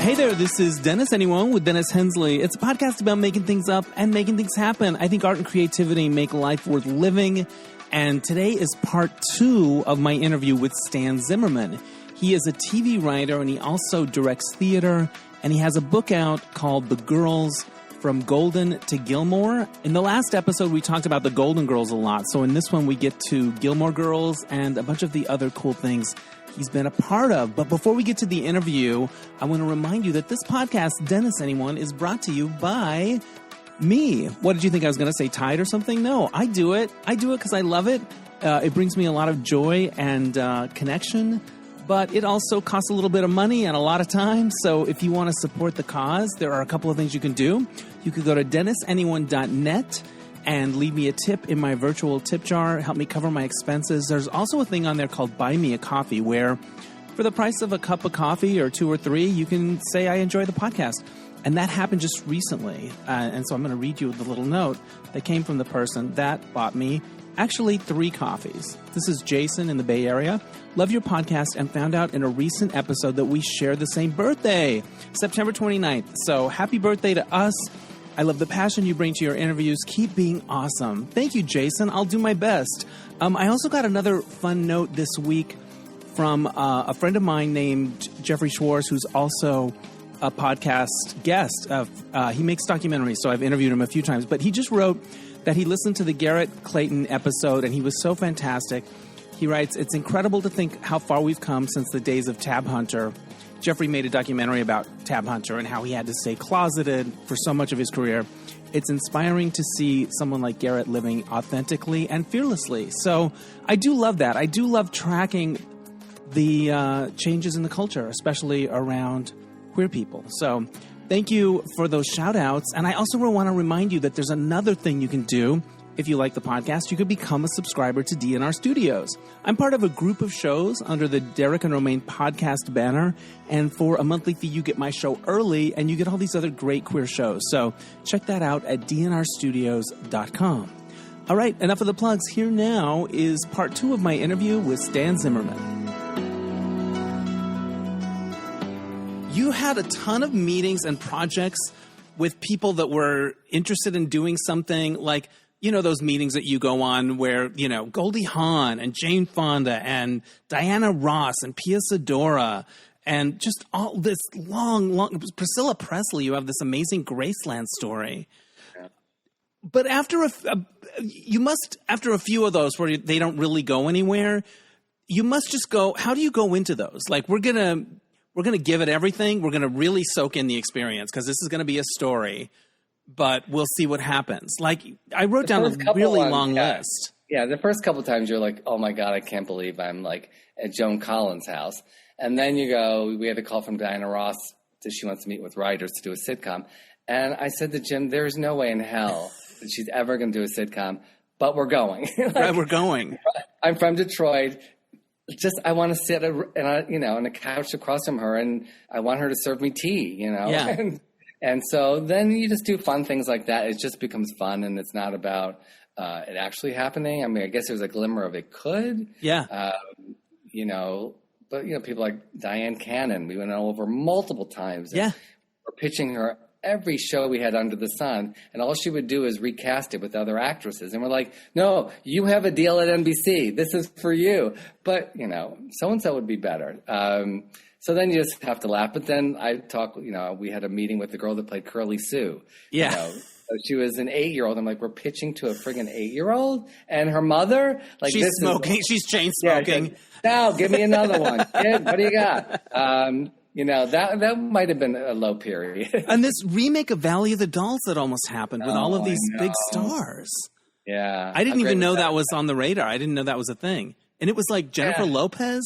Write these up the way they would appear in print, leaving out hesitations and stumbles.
Hey there, this is Dennis Anyone with Dennis Hensley. It's a podcast about making things up and making things happen. I think art and creativity make life worth living. And today is part 2 of my interview with Stan Zimmerman. He is a TV writer and he also directs theater. And he has a book out called The Girls, From Golden to Gilmore. In the last episode, we talked about the Golden Girls a lot. So in this one, we get to Gilmore Girls and a bunch of the other cool things he's been a part of. But before we get to the interview, I want to remind you that this podcast, Dennis Anyone, is brought to you by me. What did you think I was going to say, Tide or something? No, I do it. I do it because I love it. It brings me a lot of joy and connection. But it also costs a little bit of money and a lot of time. So if you want to support the cause, there are a couple of things you can do. You could go to DennisAnyone.net and leave me a tip in my virtual tip jar. Help me cover my expenses. There's also a thing on there called Buy Me a Coffee, where for the price of a cup of coffee or 2 or 3, you can say, I enjoy the podcast. And that happened just recently. And so I'm going to read you the little note that came from the person that bought me actually 3 coffees. This is Jason in the Bay Area. Love your podcast and found out in a recent episode that we share the same birthday, September 29th. So happy birthday to us. I love the passion you bring to your interviews. Keep being awesome. Thank you, Jason. I'll do my best. I also got another fun note this week from a friend of mine named Jeffrey Schwartz, who's also a podcast guest. He makes documentaries, so I've interviewed him a few times. But he just wrote that he listened to the Garrett Clayton episode, and he was so fantastic. He writes, it's incredible to think how far we've come since the days of Tab Hunter. Jeffrey made a documentary about Tab Hunter and how he had to stay closeted for so much of his career. It's inspiring to see someone like Garrett living authentically and fearlessly. So I do love that. I do love tracking the changes in the culture, especially around queer people. So thank you for those shout outs. And I also want to remind you that there's another thing you can do. If you like the podcast, you could become a subscriber to DNR Studios. I'm part of a group of shows under the Derek and Romaine podcast banner. And for a monthly fee, you get my show early and you get all these other great queer shows. So check that out at dnrstudios.com. All right, enough of the plugs. Here now is part 2 of my interview with Stan Zimmerman. You had a ton of meetings and projects with people that were interested in doing something like, you know, those meetings that you go on where, you know, Goldie Hawn and Jane Fonda and Diana Ross and Pia Zadora and just all this long Priscilla Presley. You have this amazing Graceland story. Yeah. But after after a few of those where they don't really go anywhere, you must just go, how do you go into those? Like, we're going to give it everything. We're going to really soak in the experience because this is going to be a story. But we'll see what happens. Like, I wrote down a really long list. Yeah, the first couple of times you're like, oh, my God, I can't believe I'm, like, at Joan Collins' house. And then you go, we had a call from Diana Ross that she wants to meet with writers to do a sitcom. And I said to Jim, there's no way in hell that she's ever going to do a sitcom, but we're going. Right, we're going. I'm from Detroit. Just, I want to sit on a couch across from her, and I want her to serve me tea, you know? Yeah. And so then you just do fun things like that. It just becomes fun, and it's not about it actually happening. I mean, I guess there's a glimmer of it could. Yeah. But, people like Diane Cannon, we went over multiple times. Yeah. We're pitching her every show we had under the sun, and all she would do is recast it with other actresses. And we're like, no, you have a deal at NBC. This is for you. But, so-and-so would be better. So then you just have to laugh. But then we had a meeting with the girl that played Curly Sue. Yeah. So she was an 8-year-old. I'm like, we're pitching to a friggin' 8-year-old? And her mother? Like, she's smoking. She's chain smoking. Yeah, no, give me another one. Kid, what do you got? That might have been a low period. And this remake of Valley of the Dolls that almost happened with all of these big stars. Yeah. I didn't even know that was on the radar. I didn't know that was a thing. And it was like Jennifer Lopez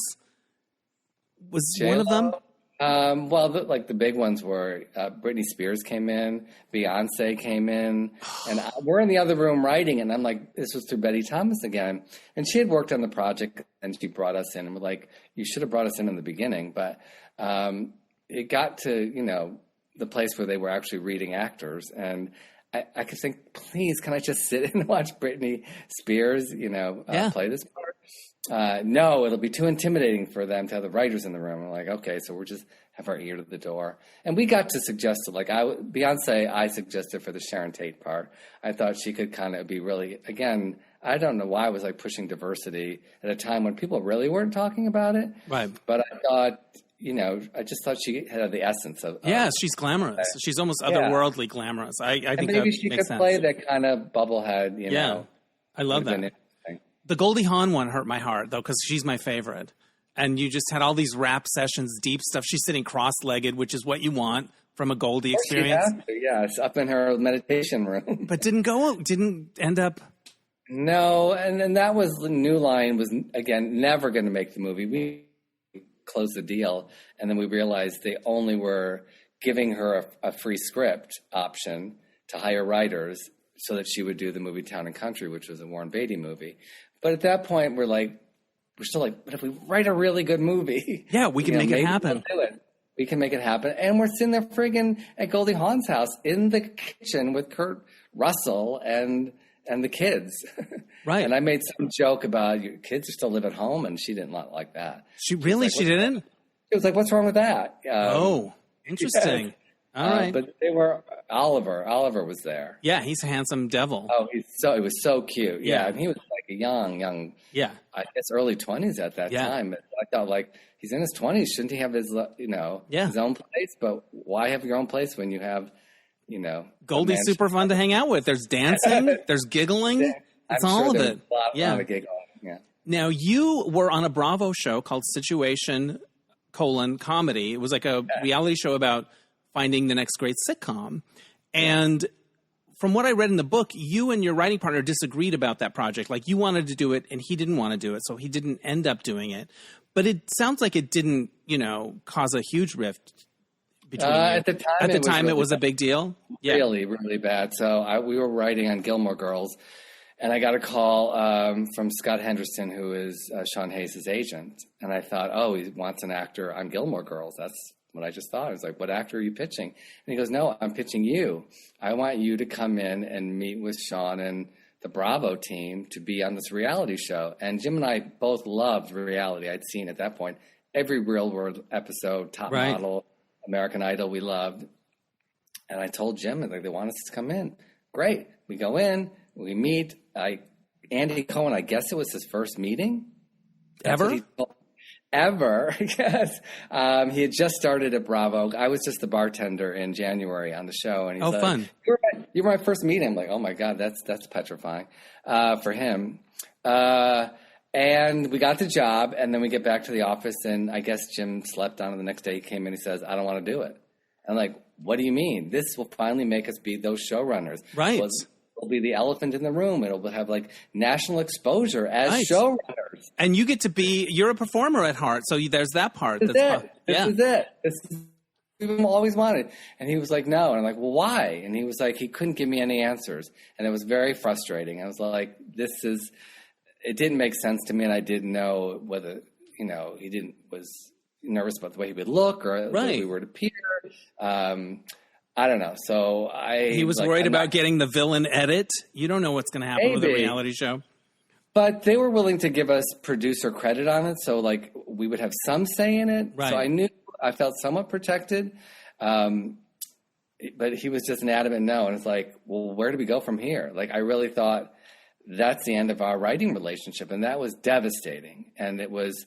was J-Lo? one of them? The big ones were Britney Spears came in, Beyonce came in, and we're in the other room writing, and I'm like, this was through Betty Thomas again. And she had worked on the project, and she brought us in, and we're like, you should have brought us in the beginning. But it got to, the place where they were actually reading actors, and I could think, please, can I just sit and watch Britney Spears, play this part? no, it'll be too intimidating for them to have the writers in the room. I'm like, okay, so we'll just have our ear to the door. And we got to suggest it. Like Beyonce, I suggested for the Sharon Tate part. I thought she could kind of be really, again, I don't know why I was like pushing diversity at a time when people really weren't talking about it. Right. But I thought, I just thought she had the essence of. Yeah, she's glamorous. She's almost otherworldly glamorous. I think maybe that she makes could sense. play that kind of bubblehead, know. I love that. The Goldie Hawn one hurt my heart, though, because she's my favorite. And you just had all these rap sessions, deep stuff. She's sitting cross-legged, which is what you want from a Goldie experience. Yeah, it's up in her meditation room. But didn't end up. No, and then that was the New Line was, again, never going to make the movie. We closed the deal, and then we realized they only were giving her a free script option to hire writers so that she would do the movie Town and Country, which was a Warren Beatty movie. But at that point, we're still like, but if we write a really good movie, we can make it happen. We'll do it. We can make it happen. And we're sitting there friggin' at Goldie Hawn's house in the kitchen with Kurt Russell and the kids. Right. And I made some joke about your kids still live at home, and she didn't like that. She didn't? She was like, what's wrong with that? Interesting. Yeah. All right. But they were Oliver. Oliver was there. Yeah, he's a handsome devil. Oh, he was so cute. Yeah. And he was like a young. Yeah. I guess early 20s at that time. I thought like he's in his 20s. Shouldn't he have his his own place? But why have your own place when you have Goldie's super fun to hang out with. There's dancing. There's giggling. It's all of it. A lot of giggling. Yeah. Now you were on a Bravo show called Situation: Comedy. It was like a reality show about finding the next great sitcom. And from what I read in the book, you and your writing partner disagreed about that project. Like you wanted to do it and he didn't want to do it. So he didn't end up doing it. But it sounds like it didn't, cause a huge rift between you. At the time, it was a big deal. Yeah. Really, really bad. So we were writing on Gilmore Girls, and I got a call from Scott Henderson, who is Sean Hayes' agent. And I thought, he wants an actor on Gilmore Girls. That's what I just thought. I was like, what actor are you pitching? And he goes, no, I'm pitching you. I want you to come in and meet with Sean and the Bravo team to be on this reality show. And Jim and I both loved reality. I'd seen at that point every Real World episode, Top Model, American Idol, we loved. And I told Jim, they want us to come in. Great. We go in, we meet. Andy Cohen, I guess it was his first meeting. Ever, yes. He had just started at Bravo. I was just the bartender in January on the show, and he's like, fun! You were my first meeting. I'm like, oh my god, that's petrifying for him. And we got the job, and then we get back to the office, and I guess Jim slept on it. The next day, he came in, he says, "I don't want to do it." I'm like, "What do you mean? This will finally make us be those showrunners, right?" It'll be the elephant in the room. It'll have like national exposure as showrunners. And you get to you're a performer at heart. So there's that part. This is it. This is what we've always wanted. And he was like, no. And I'm like, well, why? And he was like, he couldn't give me any answers. And it was very frustrating. I was like, it didn't make sense to me. And I didn't know whether, he was nervous about the way he would look or the way we would appear. I don't know. So he was worried about getting the villain edit. You don't know what's going to happen with a reality show. But they were willing to give us producer credit on it. So like we would have some say in it. Right. So I felt somewhat protected. But he was just an adamant no. And it's like, well, where do we go from here? Like I really thought that's the end of our writing relationship. And that was devastating. And it was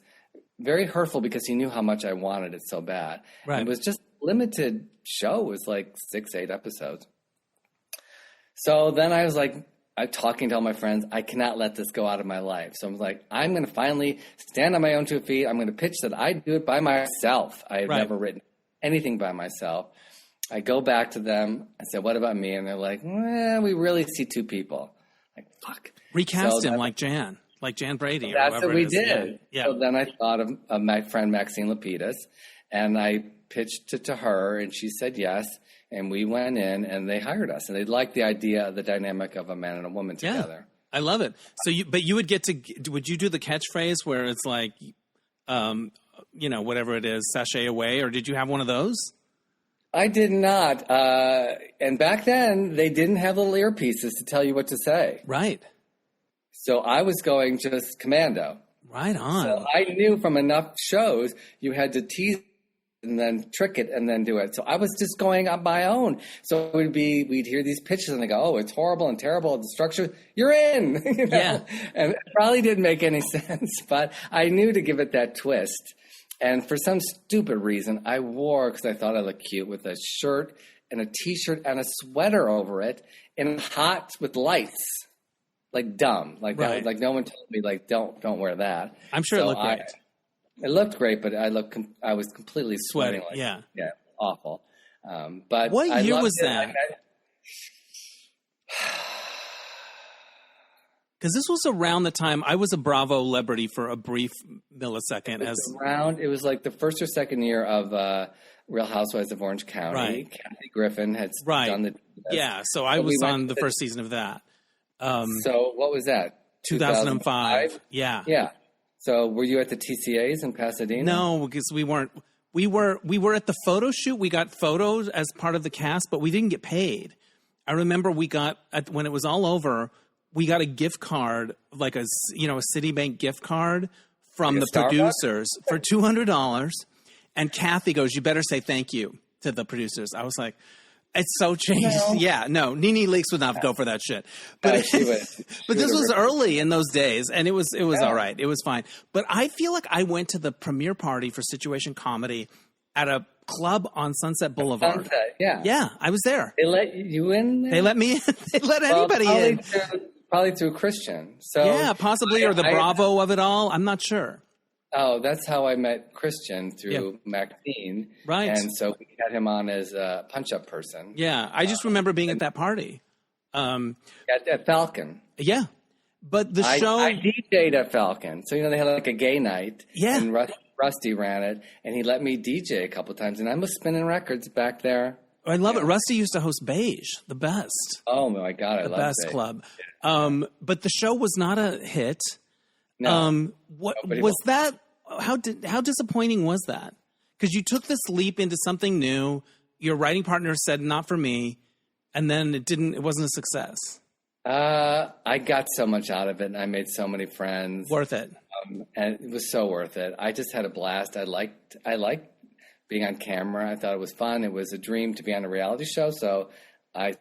very hurtful because he knew how much I wanted it so bad. Right. And it was just limited show. It was like 6-8 episodes. So then I was like, I'm talking to all my friends. I cannot let this go out of my life. So I was like, I'm going to finally stand on my own 2 feet. I'm going to pitch that I do it by myself. I have never written anything by myself. I go back to them. I said, what about me? And they're like, we really see 2 people. Like, fuck. Recast him like Jan Brady. That's what we did. Yeah. So then I thought of my friend Maxine Lapidus, and I pitched it to her, and she said yes. And we went in, and they hired us, and they liked the idea of the dynamic of a man and a woman together. I love it. So you would would you do the catchphrase where it's like, whatever it is, sashay away, or did you have one of those? I did not. And back then, they didn't have little earpieces to tell you what to say. Right. So I was going just commando. Right on. So I knew from enough shows you had to tease and then trick it and then do it. So I was just going on my own. So we'd hear these pitches and they go, oh, it's horrible and terrible. The structure, you're in. You know? Yeah. And it probably didn't make any sense, but I knew to give it that twist. And for some stupid reason, I wore, because I thought I looked cute, with a shirt and a T-shirt and a sweater over it, and hot with lights, like dumb, like right. That. Like no one told me, like don't wear that. I'm sure it looked great. It looked great, but I was completely sweating. Like, yeah, awful. But what year was that? Because this was around the time I was a Bravo celebrity for a brief millisecond. It was like the first or second year of Real Housewives of Orange County. Right. Kathy Griffin had done the. Yeah, so I was on the first season of that. So what was that? 2005. Yeah. Yeah. So were you at the TCAs in Pasadena? No, because we weren't. We were at the photo shoot. We got photos as part of the cast, but we didn't get paid. I remember when it was all over, we got a gift card, like a Citibank gift card from the producers for $200. And Kathy goes, "You better say thank you to the producers." I was like, "It's so changed." No. Yeah, no, Nene Leakes would not go for that shit. But she but this was early in those days, and it was all right. It was fine. But I feel like I went to the premiere party for Situation Comedy at a club on Sunset Boulevard. Sunset, yeah. Yeah, I was there. They let you in there? They let me in. They let anybody in. Probably through Christian. So yeah, possibly, or the Bravo of it all. I'm not sure. Oh, that's how I met Christian, through Maxine. Right. And so we had him on as a punch-up person. Yeah, I just remember being at that party. At Falcon. Yeah. But the show... I DJ'd at Falcon. So, they had like a gay night. Yeah. And Rusty ran it. And he let me DJ a couple times. And I was spinning records back there. I love it. Rusty used to host Beige, the best. Oh, my God. I love it. The best Beige. Club. But the show was not a hit. No. What was that? How disappointing was that? Because you took this leap into something new. Your writing partner said, "Not for me," and then it wasn't a success. I got so much out of it, and I made so many friends. Worth it. And it was so worth it. I just had a blast. I liked being on camera. I thought it was fun. It was a dream to be on a reality show. So I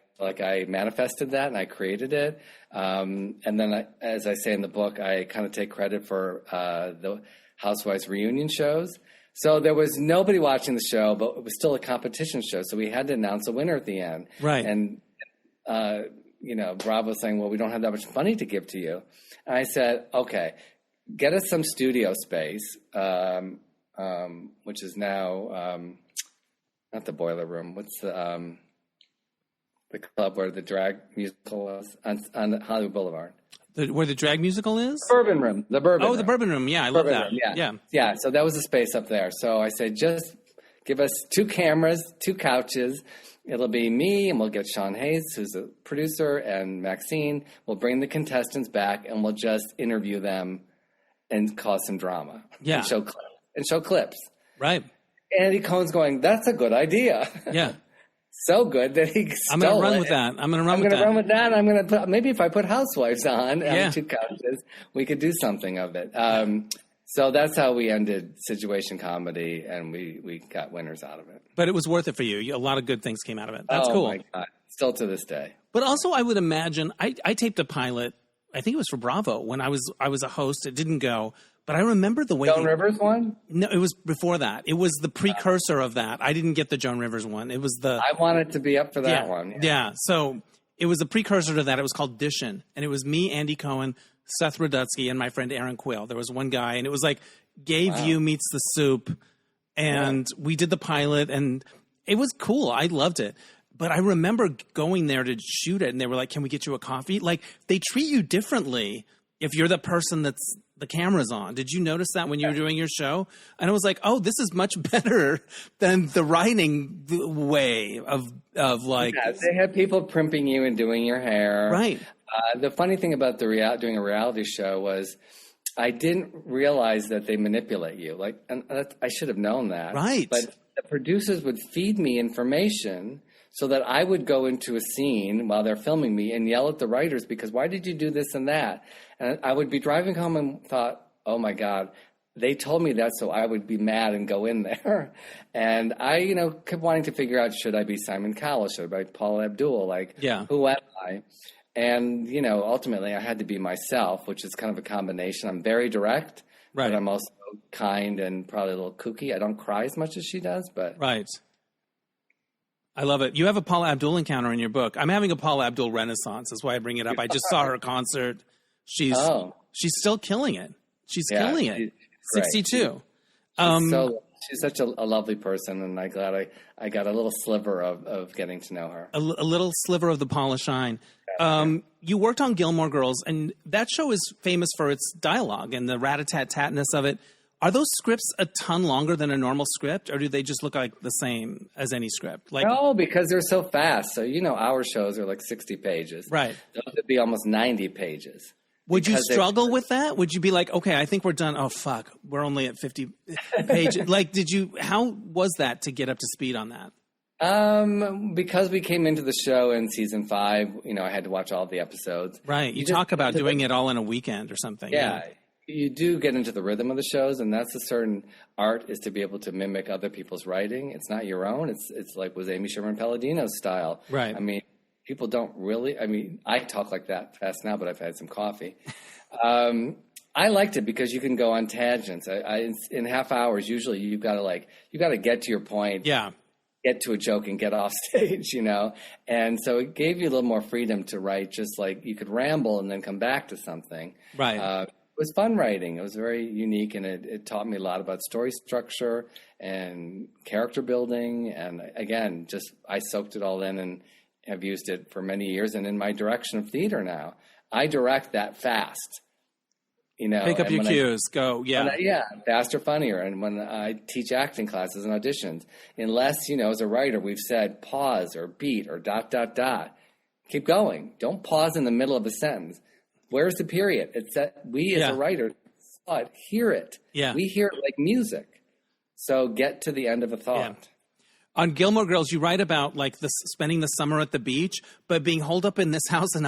manifested that and I created it. And then as I say in the book, I kind of take credit for the Housewives reunion shows. So there was nobody watching the show, but it was still a competition show. So we had to announce a winner at the end. Right. And, Bravo saying, well, we don't have that much money to give to you. And I said, okay, get us some studio space, which is now not the Boiler Room. What's the club where the drag musical was on Hollywood Boulevard? Where the drag musical is? Bourbon Room. The Bourbon Room. The Bourbon Room. Yeah, I love that. Room, yeah. So that was a space up there. So I said, just give us 2 cameras, 2 couches. It'll be me, and we'll get Sean Hayes, who's a producer, and Maxine. We'll bring the contestants back, and we'll just interview them and cause some drama. Yeah. And show clips. Right. Andy Cohen's going, that's a good idea. Yeah. So good that he stole I'm going to run with that. I'm going to run with that. I'm going to put, maybe if I put Housewives on 2 couches, we could do something of it. So that's how we ended Situation Comedy, and we got winners out of it. But it was worth it for you. A lot of good things came out of it. That's cool. Oh, my God. Still to this day. But also, I would imagine, I taped a pilot, I think it was for Bravo, when I was a host. It didn't go. But I remember the way... Joan Rivers one? No, it was before that. It was the precursor of that. I didn't get the Joan Rivers one. It was the... I wanted to be up for that one. Yeah. So it was a precursor to that. It was called Dishin'. And it was me, Andy Cohen, Seth Radutsky, and my friend Aaron Quill. There was one guy, and it was like Gay View meets The Soup. And we did the pilot, and it was cool. I loved it. But I remember going there to shoot it, and they were like, can we get you a coffee? Like, they treat you differently if you're the person that's the camera's on. Did you notice that when you were doing your show? And I was like, oh, this is much better than the writing way of like... Yeah, they had people primping you and doing your hair. Right. The funny thing about doing a reality show was I didn't realize that they manipulate you. And I should have known that. Right. But the producers would feed me information so that I would go into a scene while they're filming me and yell at the writers because why did you do this and that? And I would be driving home and thought, oh my God. They told me that so I would be mad and go in there. And I, kept wanting to figure out, should I be Simon Cowell? Should I be Paula Abdul? Who am I? And, ultimately I had to be myself, which is kind of a combination. I'm very direct, but I'm also kind and probably a little kooky. I don't cry as much as she does, but... Right. I love it. You have a Paula Abdul encounter in your book. I'm having a Paula Abdul renaissance. That's why I bring it up. I just saw her concert. She's still killing it. She's killing it. 62. She's such a lovely person, and I'm glad I got a little sliver of getting to know her. A little sliver of the Paula shine. You worked on Gilmore Girls, and that show is famous for its dialogue and the rat-a-tat-tatness of it. Are those scripts a ton longer than a normal script, or do they just look like the same as any script? No, because they're so fast. So, our shows are 60 pages. Right. Those would be almost 90 pages. Would you struggle with that? Would you be like, okay, I think we're done. Oh, fuck. We're only at 50 pages. How was that to get up to speed on that? Because we came into the show in season 5, I had to watch all the episodes. Right. You talk about doing it all in a weekend or something. Yeah. You do get into the rhythm of the shows, and that's a certain art, is to be able to mimic other people's writing. It's not your own. It's like was Amy Sherman Palladino's style. Right. I mean, people don't really, I talk like that fast now, but I've had some coffee. I liked it because you can go on tangents. In half hours, usually you got to get to your point. Yeah. Get to a joke and get off stage, And so it gave you a little more freedom to write, just like you could ramble and then come back to something. Right. It was fun writing. It was very unique, and it taught me a lot about story structure and character building. And again, I soaked it all in and have used it for many years. And in my direction of theater now, I direct that fast. Pick up your cues. Go. Yeah. Faster, funnier. And when I teach acting classes and auditions, unless, as a writer, we've said pause or beat or ... Keep going. Don't pause in the middle of a sentence. Where's the period? It's that we as a writer hear it. Yeah. We hear it like music. So get to the end of a thought. Yeah. On Gilmore Girls, you write about spending the summer at the beach, but being holed up in this house and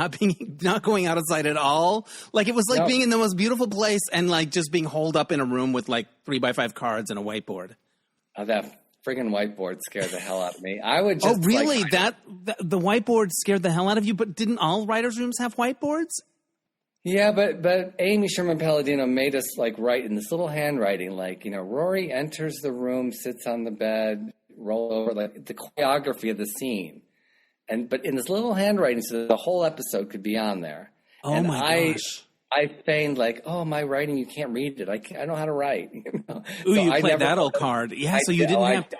not going outside at all. It was being in the most beautiful place and just being holed up in a room with 3x5 cards and a whiteboard. That friggin' whiteboard scared the hell out of me. I would just. Oh, really? The whiteboard scared the hell out of you? But didn't all writers' rooms have whiteboards? Yeah, but Amy Sherman Palladino made us write in this little handwriting, Rory enters the room, sits on the bed, roll over, the choreography of the scene. But in this little handwriting, so the whole episode could be on there. Oh, and my gosh. I feigned my writing, you can't read it. I know how to write. Ooh, you played that old card. Yeah, so you didn't have to.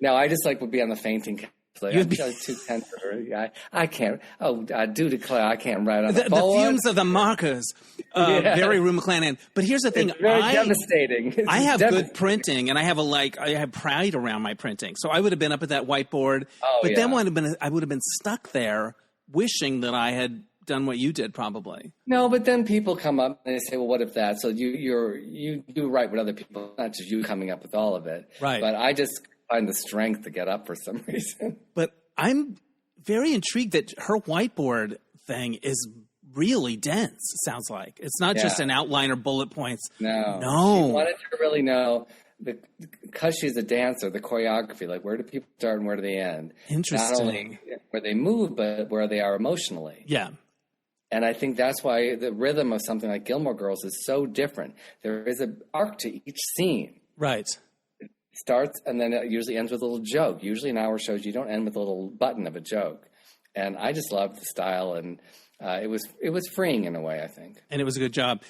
No, I just would be on the fainting couch. I'm too tender. I can't. Oh, I do declare I can't write on the board. The fumes of the markers. Very Rue McClanahan. But here's the thing. It's very devastating. I have good printing, and I have pride around my printing. So I would have been up at that whiteboard. Then I would have been stuck there wishing that I had done what you did, probably. No, but then people come up and they say, well, what if that? So you do write with other people, not just you coming up with all of it. Right. But I just find the strength to get up for some reason. But I'm very intrigued that her whiteboard thing is really dense, it sounds like. It's not just an outline or bullet points. No. She wanted to really know, because she's a dancer, the choreography, where do people start and where do they end? Interesting. Not only where they move, but where they are emotionally. Yeah. And I think that's why the rhythm of something like Gilmore Girls is so different. There is an arc to each scene. Right. Starts and then it usually ends with a little joke. Usually in our shows, you don't end with a little button of a joke. And I just loved the style, and it was freeing in a way, I think. And it was a good job.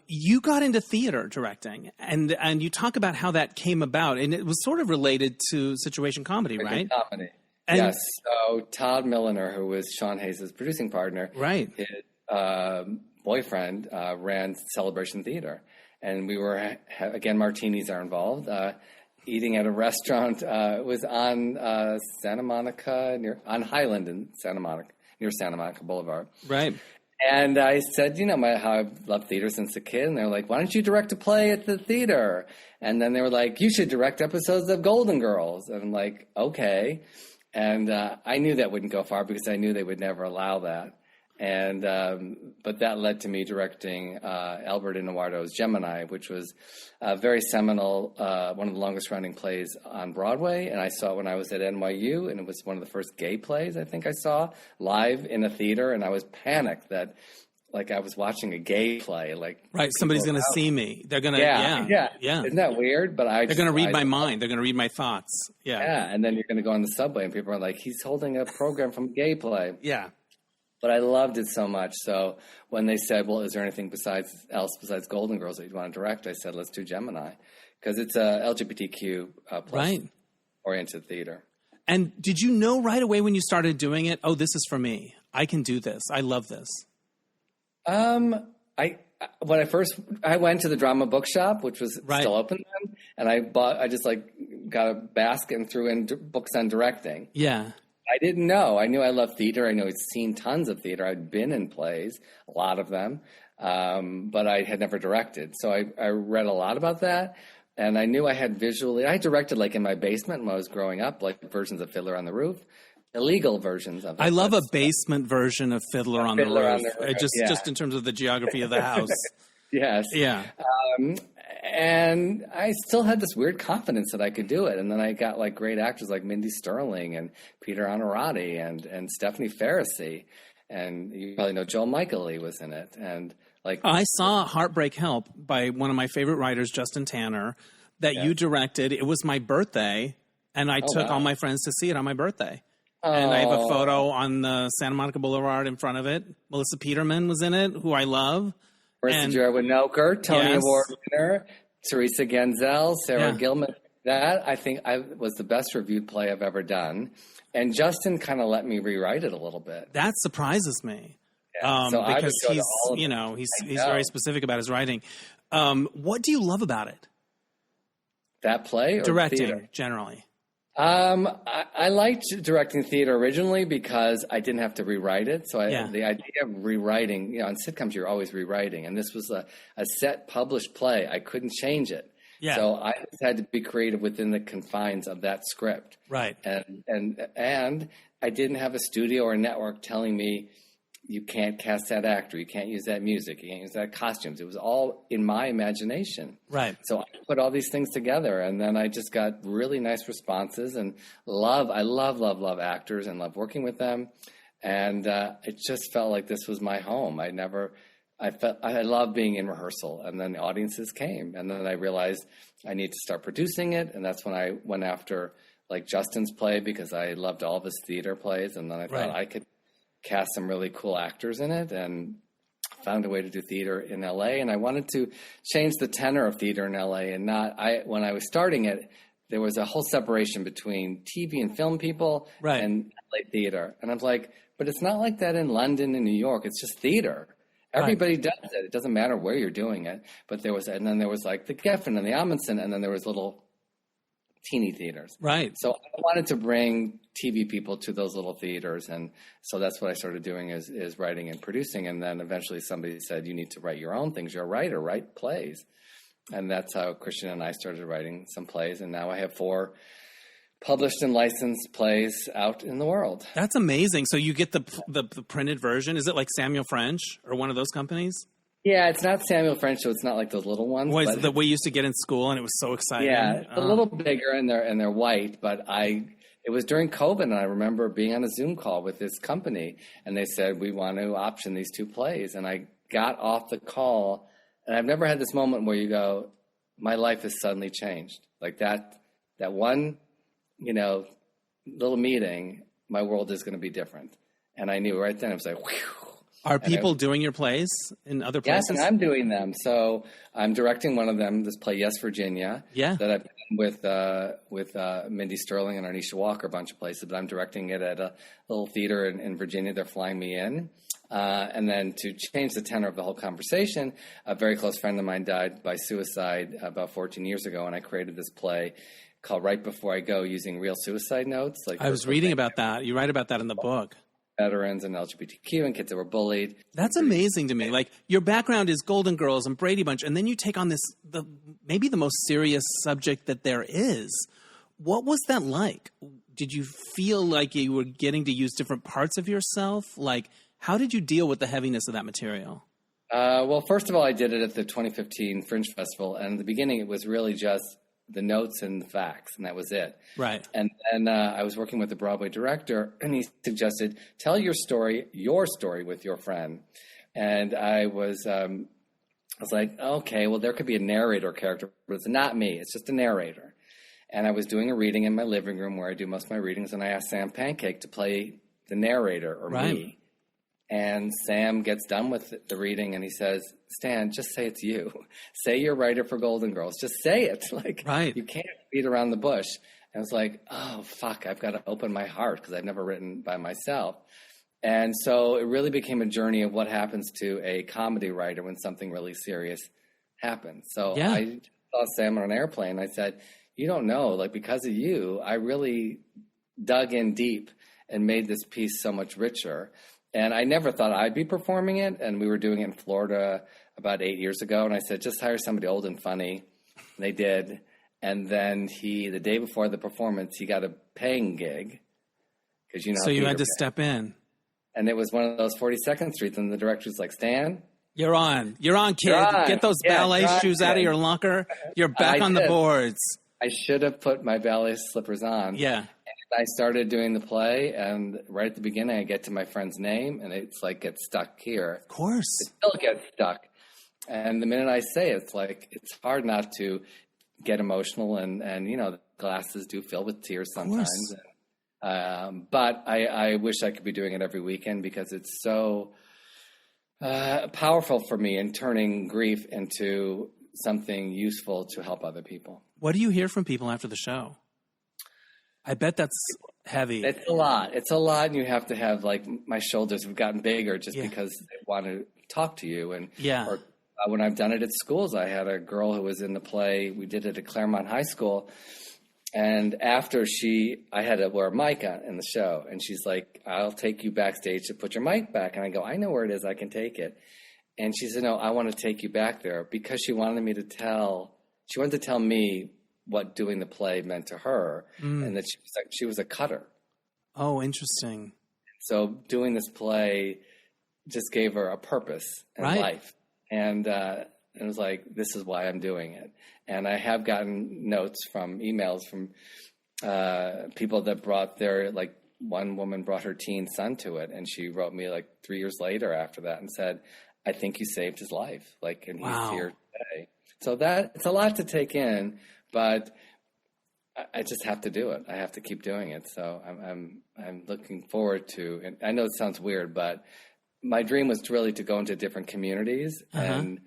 You got into theater directing, and you talk about how that came about, and it was sort of related to situation comedy, right? Comedy. Yes. So Todd Milliner, who was Sean Hayes' producing partner, right, his boyfriend ran Celebration Theater. And we were, again, martinis are involved, eating at a restaurant. It was on Santa Monica, on Highland in Santa Monica, near Santa Monica Boulevard. Right. And I said, how I've loved theater since a kid. And they're like, why don't you direct a play at the theater? And then they were like, you should direct episodes of Golden Girls. And I'm like, okay. And I knew that wouldn't go far because I knew they would never allow that. And but that led to me directing Albert Eduardo's Gemini, which was a very seminal, one of the longest running plays on Broadway. And I saw it when I was at NYU, and it was one of the first gay plays I think I saw live in a theater. And I was panicked that, like, I was watching a gay play. Like, right, somebody's going to see me. They're going to, yeah. Isn't that weird? But they're going to read my mind. They're going to read my thoughts. Yeah. And then you're going to go on the subway, and people are like, he's holding a program from a gay play. Yeah. But I loved it so much. So when they said, well, is there anything else besides Golden Girls that you want to direct? I said, let's do Gemini, because it's a LGBTQ plus oriented theater. And did you know right away when you started doing it, oh, this is for me. I can do this. I love this. When I went to the drama bookshop, which was still open then, and I just got a basket and threw in books on directing. Yeah. I didn't know. I knew I loved theater. I knew I'd seen tons of theater. I'd been in plays, a lot of them, but I had never directed. So I read a lot about that, and I knew I had I directed like in my basement when I was growing up, like versions of Fiddler on the Roof, illegal versions of it. I love a basement version of Fiddler on the Roof. Just in terms of the geography of the house. Yes. Yeah. And I still had this weird confidence that I could do it. And then I got like great actors like Mindy Sterling and Peter Onorati and Stephanie Faracy. And you probably know Joel Michaeli was in it. And I saw Heartbreak Help by one of my favorite writers, Justin Tanner, that you directed. It was my birthday, and I took all my friends to see it on my birthday. And I have a photo on the Santa Monica Boulevard in front of it. Melissa Peterman was in it, who I love. Marissa Jarwood-Noker, Tony Award winner, Teresa Genzel, Sarah Gilman. That, I think, was the best reviewed play I've ever done. And Justin kind of let me rewrite it a little bit. That surprises me. Yeah. Because he's very specific about his writing. What do you love about it? That play or directing, theater? Generally. I liked directing theater originally because I didn't have to rewrite it. So the idea of rewriting, on sitcoms, you're always rewriting. And this was a set published play. I couldn't change it. Yeah. So I just had to be creative within the confines of that script. Right. And I didn't have a studio or a network telling me, you can't cast that actor, you can't use that music, you can't use that costumes. It was all in my imagination. Right. So I put all these things together, and then I just got really nice responses and I love actors and love working with them. And it just felt like this was my home. I love being in rehearsal, and then the audiences came, and then I realized I need to start producing it. And that's when I went after like Justin's play, because I loved all of his theater plays. And then I thought I could cast some really cool actors in it, and found a way to do theater in LA. And I wanted to change the tenor of theater in LA, and when I was starting it, there was a whole separation between TV and film people and LA theater. And I was like, but it's not like that in London and New York. It's just theater. Everybody does it. It doesn't matter where you're doing it. But there was like the Geffen and the Amundsen, and then there was little teeny theaters. Right. So I wanted to bring TV people to those little theaters. And so that's what I started doing is writing and producing. And then eventually somebody said, you need to write your own things. You're a writer, write plays. And that's how Christian and I started writing some plays. And now I have 4 published and licensed plays out in the world. That's amazing. So you get the printed version. Is it like Samuel French or one of those companies? Yeah, it's not Samuel French, so it's not like those little ones. What, that we used to get in school, and it was so exciting. Yeah, it's a little bigger, and they're white. But it was during COVID, and I remember being on a Zoom call with this company, and they said, we want to option these 2 plays. And I got off the call, and I've never had this moment where you go, my life has suddenly changed. Like that one, little meeting, my world is going to be different. And I knew right then, it was like, whew. Are people doing your plays in other places? Yes, and I'm doing them. So I'm directing one of them, this play, Yes, Virginia, that I've done with Mindy Sterling and Arnisha Walker, a bunch of places. But I'm directing it at a little theater in Virginia. They're flying me in. And then to change the tenor of the whole conversation, a very close friend of mine died by suicide about 14 years ago, and I created this play called Right Before I Go, using real suicide notes. I was reading about that. You write about that in the book. Veterans and LGBTQ and kids that were bullied. That's amazing to me. Like, your background is Golden Girls and Brady Bunch, and then you take on maybe the most serious subject that there is. What was that like? Did you feel like you were getting to use different parts of yourself? Like, How did you deal with the heaviness of that material? Well, first of all, I did it at the 2015 Fringe Festival. And in the beginning, it was really just the notes and the facts, and that was it. Right. And then I was working with the Broadway director, and he suggested, tell your story with your friend. And I was like, okay, well, there could be a narrator character, but it's not me. It's just a narrator. And I was doing a reading in my living room where I do most of my readings, and I asked Sam Pancake to play the narrator, or me. And Sam gets done with the reading, and he says, Stan, just say it's you. Say you're a writer for Golden Girls. Just say it. You can't beat around the bush. And I was like, oh, fuck, I've got to open my heart because I've never written by myself. And so it really became a journey of what happens to a comedy writer when something really serious happens. So I saw Sam on an airplane. I said, you don't know, because of you, I really dug in deep and made this piece so much richer. And I never thought I'd be performing it. And we were doing it in Florida about 8 years ago. And I said, just hire somebody old and funny. And they did. And then the day before the performance, he got a paying gig. So you had to step in. And it was one of those 42nd Streets. And the director was like, Stan? You're on, kid. Get those ballet shoes out of your locker. You're back on the boards. I should have put my ballet slippers on. Yeah. I started doing the play, and right at the beginning, I get to my friend's name, and it's gets stuck here. Of course. It still gets stuck. And the minute I say it, it's hard not to get emotional, and the glasses do fill with tears sometimes. But I wish I could be doing it every weekend because it's so powerful for me in turning grief into something useful to help other people. What do you hear from people after the show? I bet that's heavy. It's a lot. And you have to have, my shoulders have gotten bigger just because they want to talk to you. And or, when I've done it at schools, I had a girl who was in the play. We did it at Claremont High School. And after I had to wear a mic in the show. And she's like, I'll take you backstage to put your mic back. And I go, I know where it is. I can take it. And she said, no, I want to take you back there because she wanted to tell me what doing the play meant to her, and that she was a cutter. Oh, interesting. So doing this play just gave her a purpose in life. And it was like, this is why I'm doing it. And I have gotten notes from emails from people that brought one woman brought her teen son to it, and she wrote me 3 years later after that and said, I think you saved his life. And he's here today. So it's a lot to take in. But I just have to do it. I have to keep doing it. So I'm looking forward to. And I know it sounds weird, but my dream was really to go into different communities and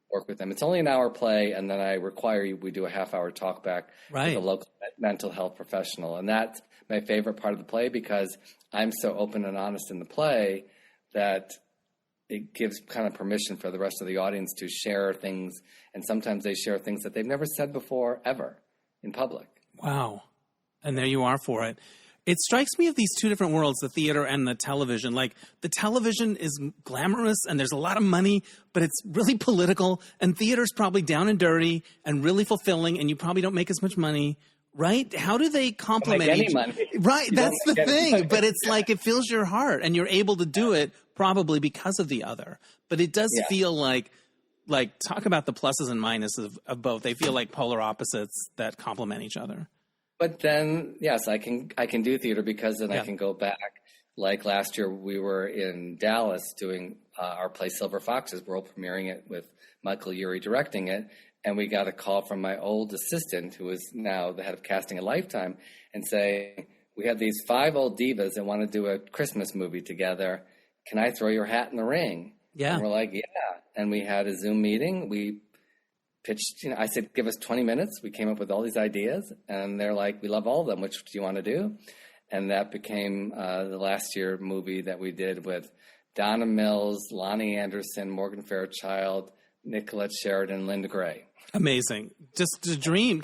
work with them. It's only an hour play, and then I require we do a half-hour talk back with a local mental health professional, and that's my favorite part of the play because I'm so open and honest in the play that it gives kind of permission for the rest of the audience to share things. And sometimes they share things that they've never said before, ever, in public. Wow. And there you are for it. It strikes me of these two different worlds, the theater and the television. The television is glamorous and there's a lot of money, but it's really political. And theater's probably down and dirty and really fulfilling, and you probably don't make as much money. Right? How do they complement each other? Right, that's the thing. But it's it fills your heart, and you're able to do it probably because of the other. But it does feel like talk about the pluses and minuses of both. They feel like polar opposites that complement each other. But then, yes, I can do theater because then I can go back. Last year, we were in Dallas doing our play Silver Foxes, world premiering it with Michael Urie directing it. And we got a call from my old assistant, who is now the head of casting at Lifetime, and saying, we have these 5 old divas that want to do a Christmas movie together. Can I throw your hat in the ring? Yeah. And we're like, yeah. And we had a Zoom meeting. We pitched, I said, give us 20 minutes. We came up with all these ideas. And they're like, we love all of them. Which do you want to do? And that became the last year movie that we did with Donna Mills, Loni Anderson, Morgan Fairchild, Nicolette Sheridan, Linda Gray. Amazing. Just a dream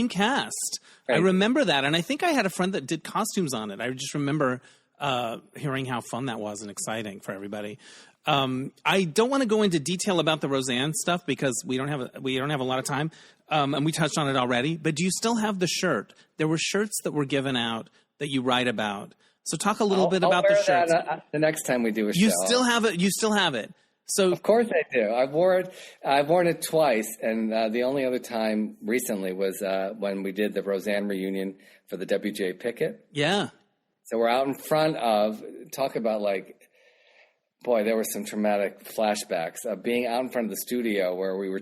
cast. Right. I remember that. And I think I had a friend that did costumes on it. I just remember hearing how fun that was and exciting for everybody. I don't want to go into detail about the Roseanne stuff because we don't have a lot of time. And we touched on it already. But do you still have the shirt? There were shirts that were given out that you write about So talk a little bit about the shirt. The next time we do a show. You still have it. You still have it. So of course I do. I've worn it twice, and the only other time recently was when we did the Roseanne reunion for the WJ Pickett. Yeah. So we're out in front of, talk about like, boy, there were some traumatic flashbacks of being out in front of the studio where we were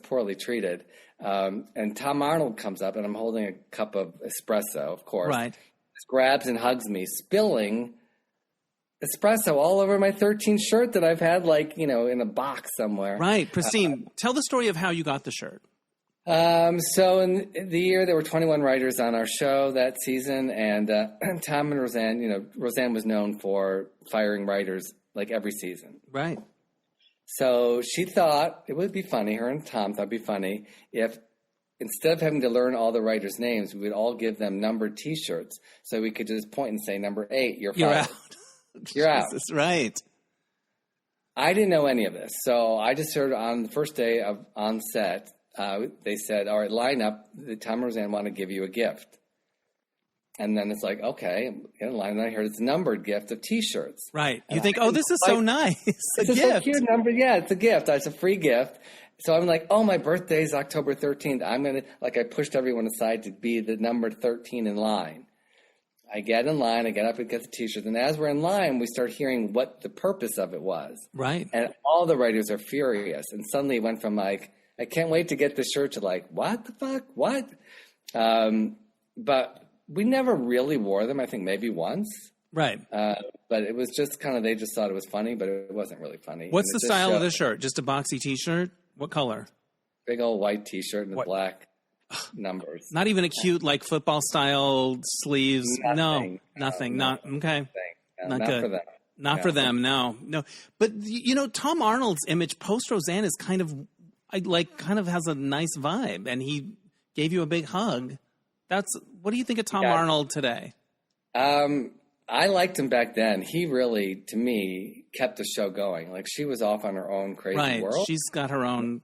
poorly treated. And Tom Arnold comes up, and I'm holding a cup of espresso, of course. Right. Just grabs and hugs me, spilling espresso all over my 13 shirt that I've had, like, in a box somewhere. Right. Pristine, tell the story of how you got the shirt. So in the year, there were 21 writers on our show that season, and Tom and Roseanne, Roseanne was known for firing writers like every season. Right. So she thought it would be funny, her and Tom thought it'd be funny, if instead of having to learn all the writers' names, we would all give them numbered T-shirts so we could just point and say, number 8, you're fired. You're out. That's right. I didn't know any of this. So I just heard on the first day on set, they said, all right, line up. Tom and Roseanne want to give you a gift. And then it's like, okay, get in line. And I heard it's a numbered gift of T-shirts. Right. You think, this is so nice. It's a gift. So cute number. Yeah, it's a gift. It's a free gift. So I'm like, my birthday is October 13th. I'm going to, I pushed everyone aside to be the number 13 in line. I get in line. I get up and get the T-shirts. And as we're in line, we start hearing what the purpose of it was. Right. And all the writers are furious. And suddenly it went from like, I can't wait to get this shirt to like, what the fuck? What? But we never really wore them, I think maybe once. Right. But it was just kind of, they just thought it was funny, but it wasn't really funny. What's the style of the shirt? Just a boxy T-shirt? What color? Big old white T-shirt and black numbers. Not even a cute, like, football style sleeves? Nothing. No, nothing. Not, okay. Not good. For them. Not for them, no. But, Tom Arnold's image post-Roseanne is kind of has a nice vibe, and he gave you a big hug. What do you think of Tom Arnold today? I liked him back then. He really, to me, kept the show going. Like, she was off on her own crazy world. She's got her own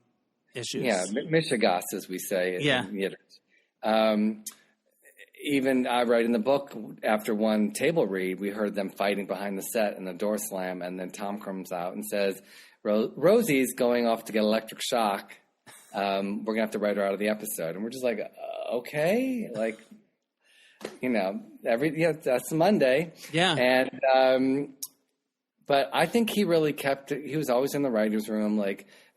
issues. Yeah, Michigas, as we say in Yiddish. Even I write in the book, after one table read, we heard them fighting behind the set and the door slam, and then Tom comes out and says, Rosie's going off to get electric shock. We're going to have to write her out of the episode. And we're just like, okay. Like, that's Monday. Yeah. And, but I think he really kept it. He was always in the writer's room,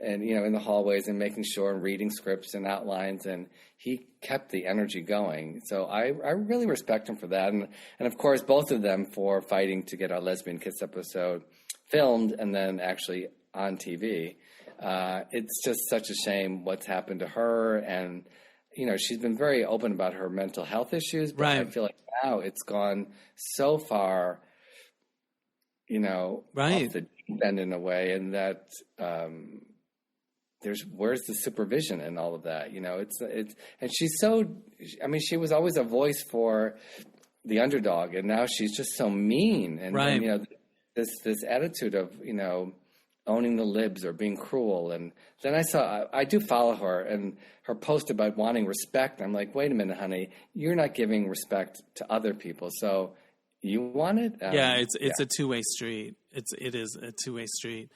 in the hallways and making sure and reading scripts and outlines. And he kept the energy going. So I really respect him for that. And of course, both of them for fighting to get our Lesbian Kiss episode filmed and then actually on TV. It's just such a shame what's happened to her. And, she's been very open about her mental health issues, but I feel like now it's gone so far, off the deep end in a way. And that, where's the supervision and all of that? And she's she was always a voice for the underdog, and now she's just so mean. And this attitude of, owning the libs or being cruel. And then I do follow her and her post about wanting respect. I'm like, wait a minute, honey, you're not giving respect to other people. So you want it? It's a two-way street. It is a two-way street.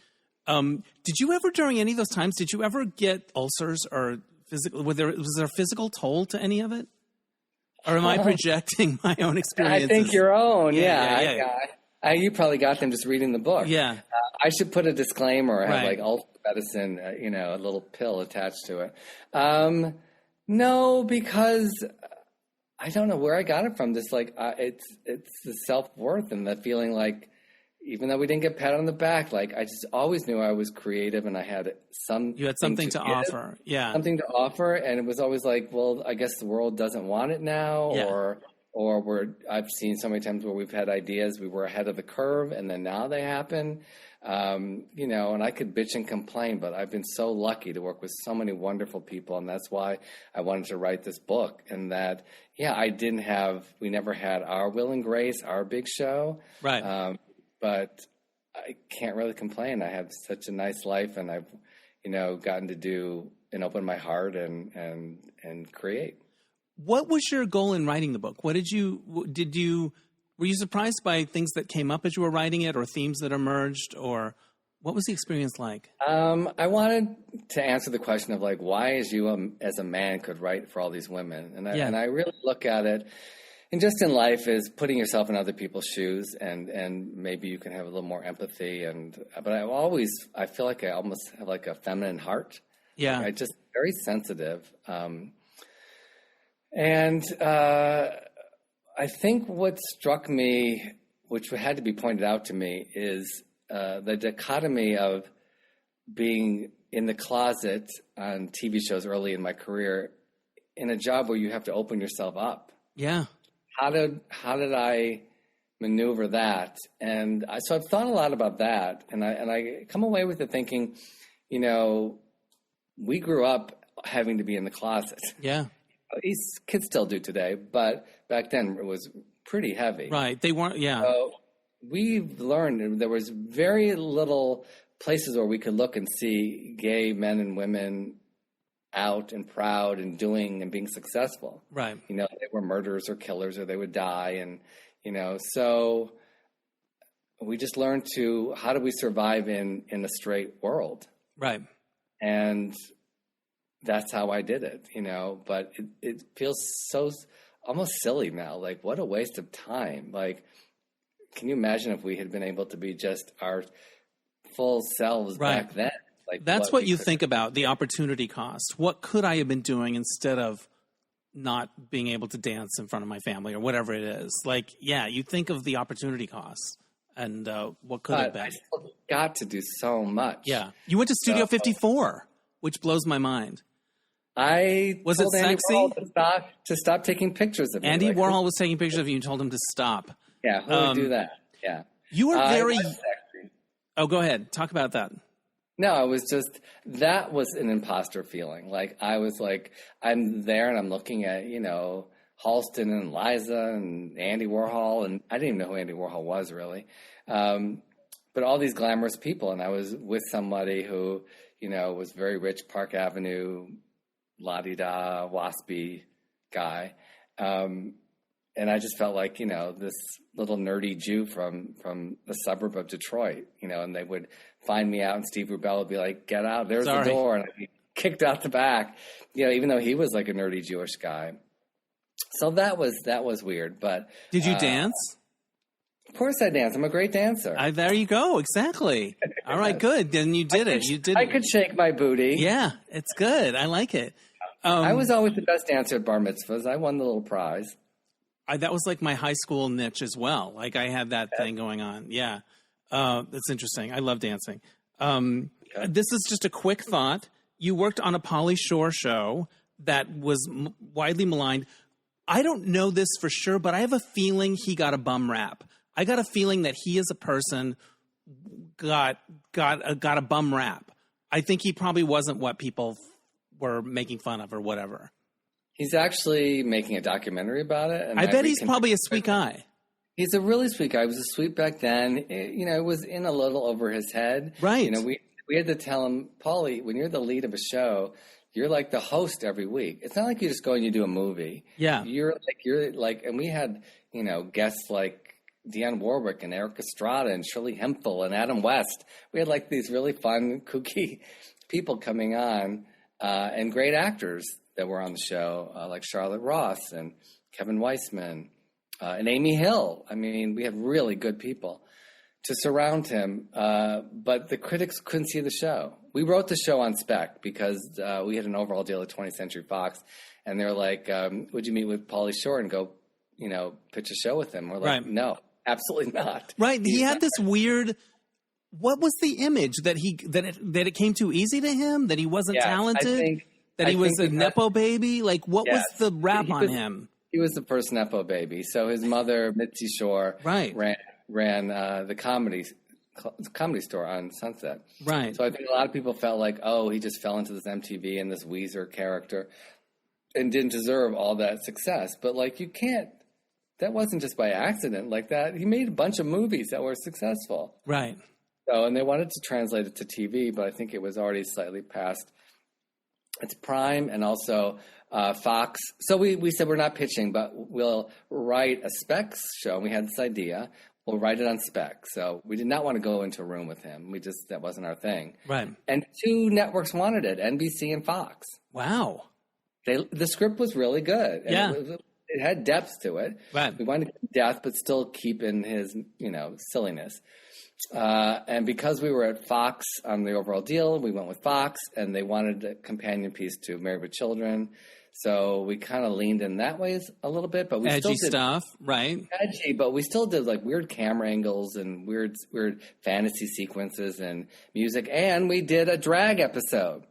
Did you ever, during any of those times, get ulcers or physical? Was there a physical toll to any of it? Or am I projecting my own experiences? I think your own. You probably got them just reading the book. Yeah. I should put a disclaimer or have ulcer medicine, a little pill attached to it. No, because I don't know where I got it from. This it's the self-worth and the feeling like, even though we didn't get pat on the back, I just always knew I was creative and I had you had something to offer. Yeah. Something to offer. And it was always like, well, I guess the world doesn't want it now. Yeah. Or I've seen so many times where we've had ideas, we were ahead of the curve and then now they happen. And I could bitch and complain, but I've been so lucky to work with so many wonderful people. And that's why I wanted to write this book. And that, we never had our Will and Grace, our big show. Right. But I can't really complain. I have such a nice life and I've, gotten to do and open my heart and create. What was your goal in writing the book? Were Were you surprised by things that came up as you were writing it, or themes that emerged, or what was the experience like? I wanted to answer the question of like, why is you as a man could write for all these women? And I really look at it, and just in life is putting yourself in other people's shoes, and maybe you can have a little more empathy. But I feel like I almost have like a feminine heart. Yeah. Like, I just very sensitive. I think what struck me, which had to be pointed out to me, is the dichotomy of being in the closet on TV shows early in my career in a job where you have to open yourself up. Yeah. How did I maneuver that? And so I've thought a lot about that, and I come away with it thinking, you know, we grew up having to be in the closet. Yeah. These kids still do today, but back then it was pretty heavy. Right. They weren't, yeah. So we've learned there was very little places where we could look and see gay men and women out and proud and doing and being successful. Right. You know, they were murderers or killers, or they would die. And, you know, so we just learned how do we survive in a straight world? Right. And that's how I did it, you know, but it feels so almost silly now. Like, what a waste of time. Like, can you imagine if we had been able to be just our full selves back then? Like, that's what you think about, the opportunity cost. What could I have been doing instead of not being able to dance in front of my family or whatever it is? Like, yeah, you think of the opportunity costs and what could have been. I still got to do so much. Yeah. You went to Studio 54, which blows my mind. Was it Andy sexy? Warhol to stop taking pictures of me. Andy Warhol was taking pictures of you and told him to stop. Yeah, who would do that? Yeah. You were very... Oh, go ahead. Talk about that. No, it was just, that was an imposter feeling. Like, I was like, I'm there and I'm looking at, you know, Halston and Liza and Andy Warhol, and I didn't even know who Andy Warhol was really. But all these glamorous people, and I was with somebody who, you know, was very rich, Park Avenue, la-di-da, waspy guy. And I just felt like, you know, this little nerdy Jew from the suburb of Detroit, you know, and they would find me out and Steve Rubell would be like, get out, there's the door. And I'd be kicked out the back, you know, even though he was like a nerdy Jewish guy. So that was weird. But did you dance? Of course I dance. I'm a great dancer. There you go. Exactly. All right, good. Then you did it. You did. I could shake my booty. Yeah, it's good. I like it. I was always the best dancer at bar mitzvahs. I won the little prize. That was like my high school niche as well. Like I had that thing going on. Yeah. That's interesting. I love dancing. This is just a quick thought. You worked on a Pauly Shore show that was widely maligned. I don't know this for sure, but I have a feeling he got a bum rap. I got a feeling that he as a person got a bum rap. I think he probably wasn't what people were making fun of or whatever. He's actually making a documentary about it. And I bet he's probably a sweet guy. He's a really sweet guy. He was a sweet back then. It was in a little over his head. Right. You know, we had to tell him, Pauly, when you're the lead of a show, you're like the host every week. It's not like you just go and you do a movie. Yeah. You're like, and we had, you know, guests like Dionne Warwick and Eric Estrada and Shirley Hemphill and Adam West. We had like these really fun, kooky people coming on and great actors that were on the show, like Charlotte Ross and Kevin Weissman and Amy Hill. I mean, we had really good people to surround him, but the critics couldn't see the show. We wrote the show on spec because we had an overall deal at 20th Century Fox, and they're like, would you meet with Pauly Shore and go, you know, pitch a show with him? We're like, no, absolutely not. Right. He had this weird... What was the image that it came too easy to him? That he wasn't talented? That he was a Nepo baby? Like, what was the rap on him? He was the first Nepo baby. So his mother, Mitzi Shore, ran the comedy store on Sunset. Right. So I think a lot of people felt like, oh, he just fell into this MTV and this Weezer character and didn't deserve all that success. But, like, you can't – that wasn't just by accident like that. He made a bunch of movies that were successful. Right. So, and they wanted to translate it to TV, but I think it was already slightly past its prime, and also Fox. So we said we're not pitching, but we'll write a specs show. We had this idea. We'll write it on spec. So we did not want to go into a room with him. That wasn't our thing. Right. And 2 networks wanted it, NBC and Fox. Wow. The script was really good. And yeah. It had depth to it. Right. We wanted to keep depth, but still keep in his, silliness. And because we were at Fox on the overall deal, we went with Fox, and they wanted a companion piece to Married with Children. So we kind of leaned in that way a little bit, but we edgy still did stuff, right? Edgy, but we still did like weird camera angles and weird fantasy sequences and music, and we did a drag episode.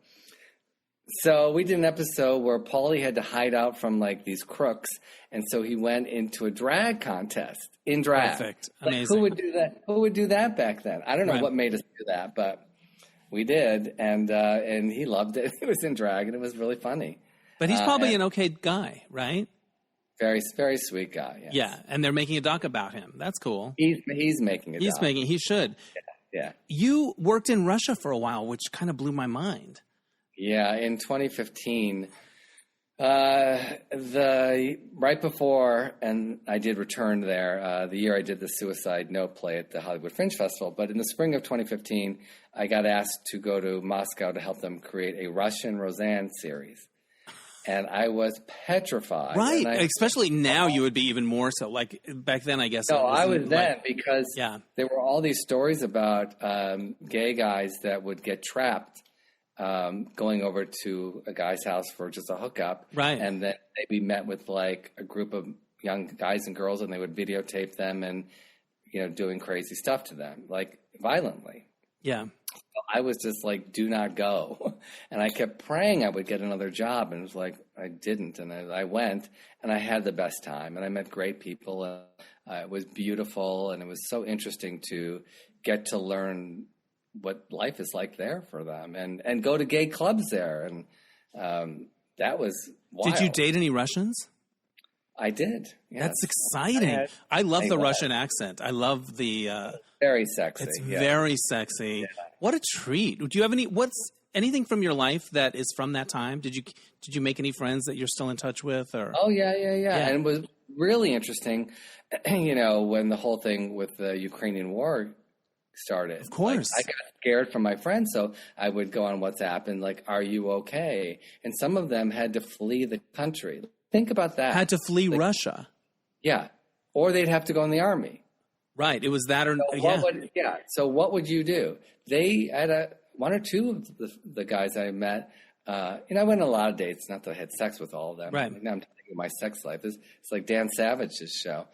So we did an episode where Paulie had to hide out from like these crooks, and so he went into a drag contest in drag. Perfect, like, amazing. Who would do that? Who would do that back then? I don't know what made us do that, but we did, and he loved it. He was in drag, and it was really funny. But he's probably an okay guy, right? Very, very sweet guy. Yes. Yeah, and they're making a doc about him. That's cool. He's making a doc. He should. Yeah. You worked in Russia for a while, which kind of blew my mind. Yeah, in 2015, right before, and I did return there, the year I did the Suicide Note play at the Hollywood Fringe Festival. But in the spring of 2015, I got asked to go to Moscow to help them create a Russian Roseanne series. And I was petrified. Right. Especially now you would be even more so. Like back then, I guess. No, I was then because there were all these stories about gay guys that would get trapped going over to a guy's house for just a hookup. Right. And then they'd be met with like a group of young guys and girls, and they would videotape them and, doing crazy stuff to them, like violently. Yeah. I was just like, do not go. And I kept praying I would get another job. And it was like, I didn't. And I went, and I had the best time. And I met great people. It was beautiful. And it was so interesting to get to learn what life is like there for them and go to gay clubs there. And that was wild. Did you date any Russians? I did. Yes. That's exciting. I love the Russian accent. I love the... very sexy. It's very sexy. Yeah. What a treat. Do you have anything from your life that is from that time? Did you make any friends that you're still in touch with? Or? Oh, yeah. And it was really interesting, when the whole thing with the Ukrainian war started. Of course. Like, I got scared from my friends, so I would go on WhatsApp and like, are you okay? And some of them had to flee the country. Think about that. Had to flee Russia. Yeah. Or they'd have to go in the army. Right. It was that or So what would you do? They had one or two of the guys I met. I went on a lot of dates. Not that I had sex with all of them. Right. Now I'm talking about my sex life. It's like Dan Savage's show.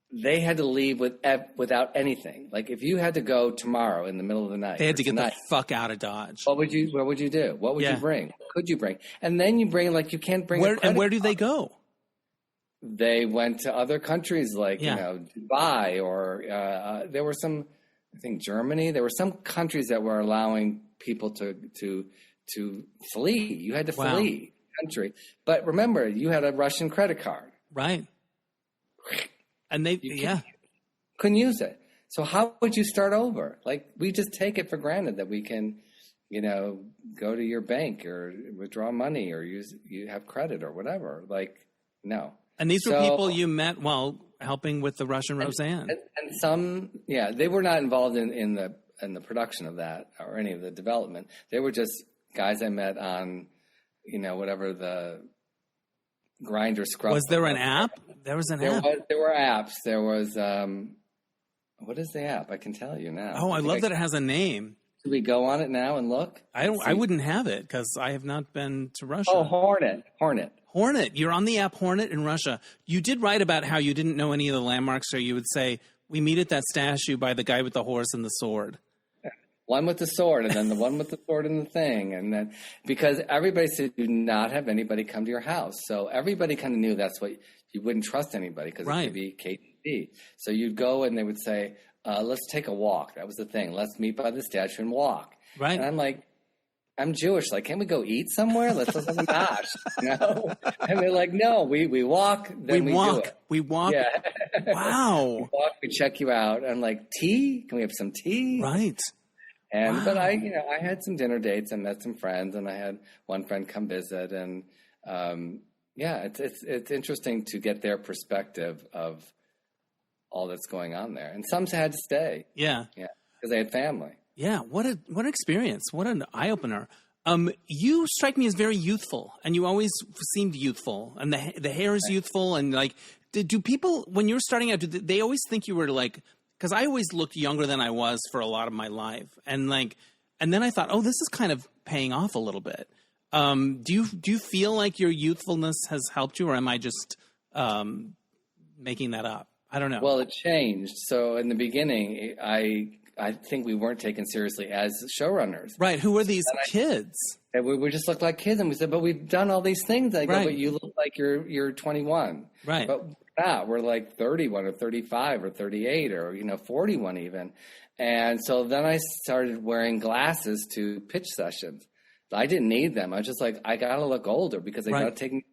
They had to leave without anything. Like if you had to go tomorrow in the middle of the night, they had to get the fuck out of Dodge. What would you do? What would you bring? What could you bring? And then you bring you can't bring. Where do they go? They went to other countries like, Dubai or there were some, I think Germany. There were some countries that were allowing people to flee. You had to flee the country. But remember, you had a Russian credit card. Right. And they couldn't use it. So how would you start over? Like we just take it for granted that we can, go to your bank or withdraw money or you have credit or whatever. Like, no. And these were people you met while helping with the Russian Roseanne. And some, they were not involved in the production of that or any of the development. They were just guys I met on, whatever the Grindr Scrub. Was there an app? There was an app. There were apps. There was, what is the app? I can tell you now. Oh, I love that it has a name. Should we go on it now and look? I wouldn't have it because I have not been to Russia. Oh, Hornet. You're on the app Hornet in Russia. You did write about how you didn't know any of the landmarks, so you would say, we meet at that statue by the guy with the horse and the sword. One with the sword, and then the one with the sword and the thing. And then, because everybody said, do not have anybody come to your house. So everybody kind of knew that's what you wouldn't trust anybody because it could be KGB. So you'd go and they would say, let's take a walk. That was the thing. Let's meet by the statue and walk. Right. And I'm like, I'm Jewish. Like, can't we go eat somewhere? Let's have a mash. And they're like, no, we walk, then we do it. We walk. Yeah. Wow. We walk, we check you out. I'm like, tea? Can we have some tea? Right. And but I had some dinner dates and met some friends, and I had one friend come visit, and it's interesting to get their perspective of all that's going on there. And some had to stay. Yeah, because they had family. Yeah, what an experience! What an eye opener. You strike me as very youthful, and you always seemed youthful, and the hair is youthful, and like, do people when you're starting out, do they always think you were like? Because I always looked younger than I was for a lot of my life, and then I thought, oh, this is kind of paying off a little bit. Do you feel like your youthfulness has helped you, or am I just making that up? I don't know. Well, it changed. So in the beginning, I think we weren't taken seriously as showrunners. Right. Who were these kids? And we just looked like kids, and we said, but we've done all these things. I go, but you look like you're 21. Right. But we're like 31 or 35 or 38 or 41 even. And so then I started wearing glasses to pitch sessions. I didn't need them. I was just like, I got to look older because I got to take.